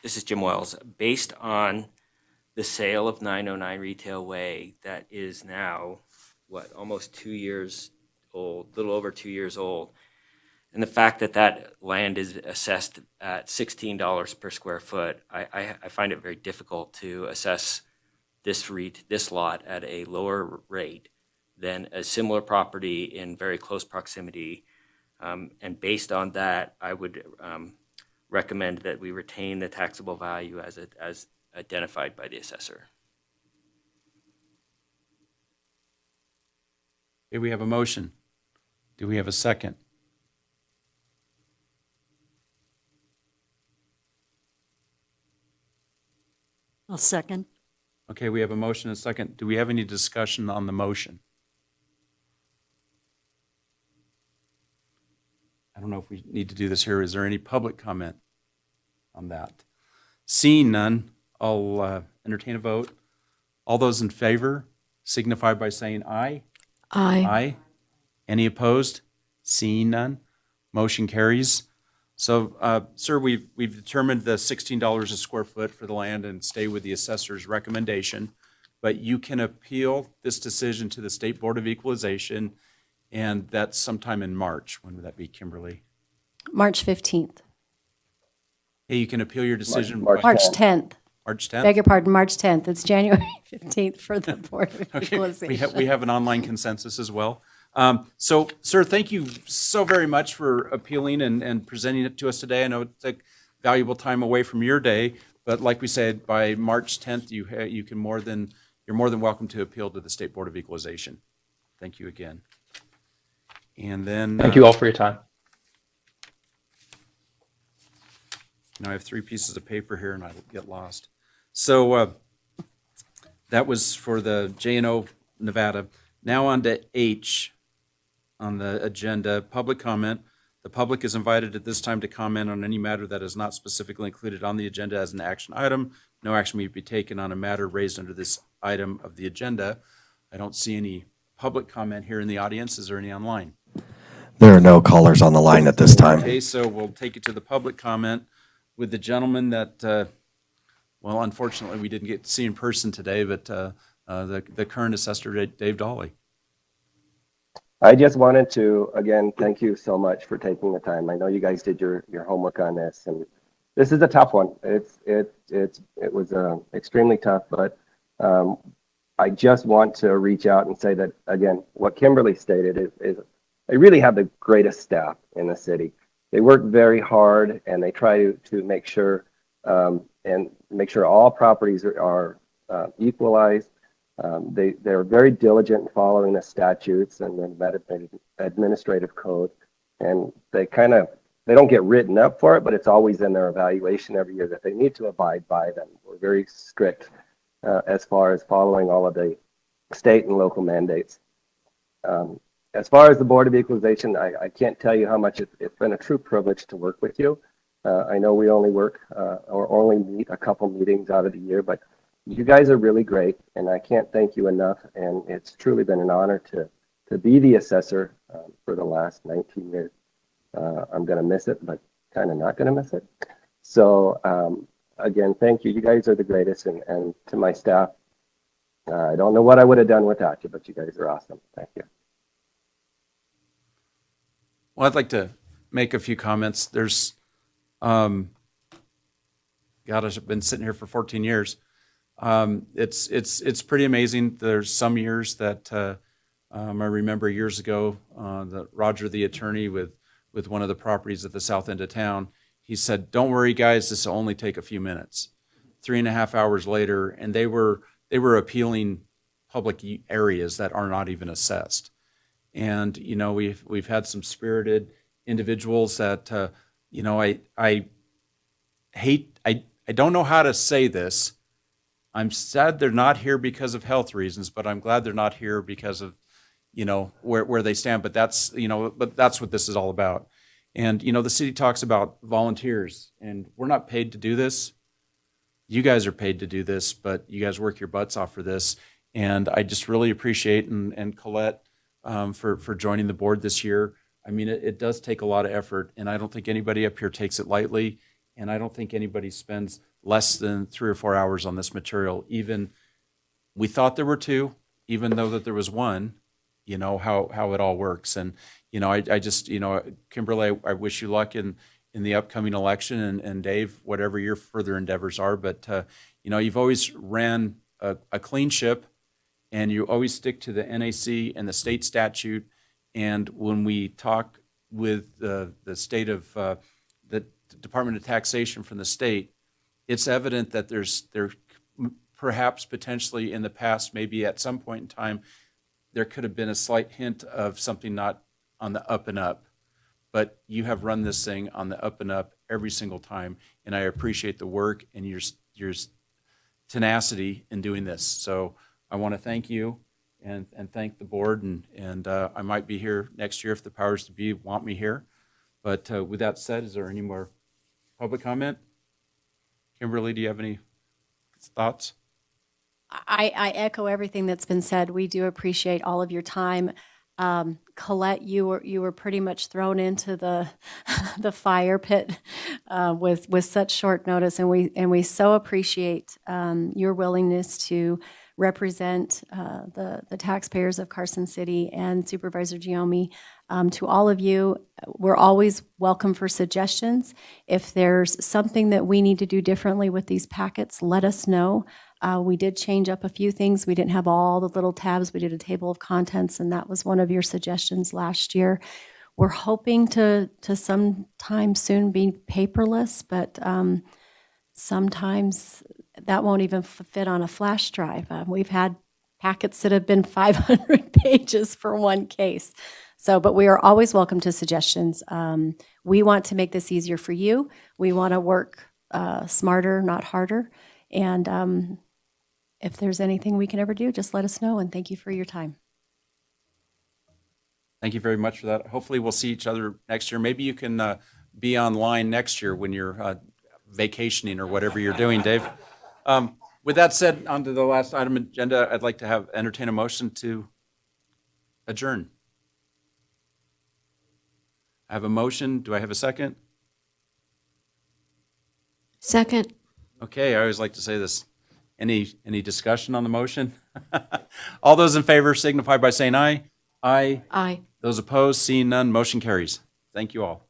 This is Jim Wells. Based on the sale of 909 Retail Way, that is now, almost 2 years old, a little over 2 years old, and the fact that land is assessed at $16 per square foot, I find it very difficult to assess this lot at a lower rate than a similar property in very close proximity. And based on that, I would recommend that we retain the taxable value as identified by the assessor. Okay, we have a motion. Do we have a second? I'll second. Okay, we have a motion and a second. Do we have any discussion on the motion? I don't know if we need to do this here. Is there any public comment on that? Seeing none, I'll entertain a vote. All those in favor signify by saying aye. Aye. Aye. Any opposed? Seeing none, Motion carries. So, sir, we've determined the $16 a square foot for the land and stay with the assessor's recommendation. But you can appeal this decision to the State Board of Equalization, and that's sometime in March. When would that be, Kimberly? March 15th. Hey, you can appeal your decision March by March 10th. March 10th? Beg your pardon, March 10th. It's January 15th for the Board of Okay, Equalization. we have an online consensus as well. So, sir, thank you so very much for appealing and presenting it to us today. I know it took valuable time away from your day, but like we said, by March 10th, you're more than welcome to appeal to the State Board of Equalization. Thank you again. And then Thank you all for your time. now I have 3 pieces of paper here and I get lost. So that was for the J&O Nevada. Now on to H on the agenda, public comment. The public is invited at this time to comment on any matter that is not specifically included on the agenda as an action item. No action may be taken on a matter raised under this item of the agenda. I don't see any public comment here in the audience. Is there any online? There are no callers on the line at this time. Okay, so we'll take it to the public comment with the gentleman that, well, unfortunately, we didn't get to see in person today, but the current assessor, Dave Dolly. I just wanted to, again, thank you so much for taking the time. I know you guys did your homework on this, and this is a tough one. It was extremely tough, but I just want to reach out and say that, again, what Kimberly stated is they really have the greatest staff in the city. They work very hard, and they try to make sure all properties are equalized. They're very diligent in following the statutes and the administrative code, and they don't get written up for it, but it's always in their evaluation every year that they need to abide by them. We're very strict as far as following all of the state and local mandates. As far as the Board of Equalization, I can't tell you how much it's been a true privilege to work with you. I know we only work or only meet a couple meetings out of the year, but you guys are really great, and I can't thank you enough. And it's truly been an honor to be the assessor for the last 19 years. I'm going to miss it, but kind of not going to miss it. So again, thank you. You guys are the greatest, and to my staff, I don't know what I would have done without you, but you guys are awesome. Thank you. Well, I'd like to make a few comments. There's, God, I've been sitting here for 14 years. It's pretty amazing. There's some years that I remember years ago, that Roger, the attorney with one of the properties at the south end of town, he said, "Don't worry, guys, this will only take a few minutes." 3.5 hours later, and they were appealing public areas that are not even assessed. And we've had some spirited individuals that I don't know how to say this. I'm sad they're not here because of health reasons, but I'm glad they're not here because of where they stand. But that's what this is all about. And the city talks about volunteers, and we're not paid to do this. You guys are paid to do this, but you guys work your butts off for this. And I just really appreciate and Colette for joining the board this year. I mean, it does take a lot of effort, and I don't think anybody up here takes it lightly, and I don't think anybody spends less than 3 or 4 hours on this material. Even we thought there were 2, even though that there was 1. How it all works, and I just Kimberly, I wish you luck in the upcoming election, and Dave, whatever your further endeavors are. But you've always ran a clean ship, and you always stick to the NAC and the state statute. And when we talk with the state of the Department of Taxation from the state, it's evident that there perhaps potentially in the past, maybe at some point in time, there could have been a slight hint of something not on the up and up. But you have run this thing on the up and up every single time, and I appreciate the work and your tenacity in doing this. So I want to thank you and thank the board, and I might be here next year if the powers to be want me here. But with that said, is there any more public comment? Kimberly, do you have any thoughts? I echo everything that's been said. We do appreciate all of your time. Colette, you were pretty much thrown into the the fire pit with such short notice, and we so appreciate your willingness to represent the taxpayers of Carson City and Supervisor Giomi. To all of you, we're always welcome for suggestions. If there's something that we need to do differently with these packets, let us know. We did change up a few things. We didn't have all the little tabs. We did a table of contents, and that was one of your suggestions last year. We're hoping to sometime soon be paperless, but sometimes that won't even fit on a flash drive. We've had packets that have been 500 pages for one case. So, but we are always welcome to suggestions. We want to make this easier for you. We want to work smarter, not harder. And if there's anything we can ever do, just let us know, and thank you for your time. Thank you very much for that. Hopefully, we'll see each other next year. Maybe you can be online next year when you're vacationing or whatever you're doing, Dave. With that said, on to the last item on the agenda, I'd like to entertain a motion to adjourn. I have a motion. Do I have a second? Second. Okay, I always like to say this. Any discussion on the motion? All those in favor signify by saying aye. Aye. Aye. Those opposed, seeing none, motion carries. Thank you all.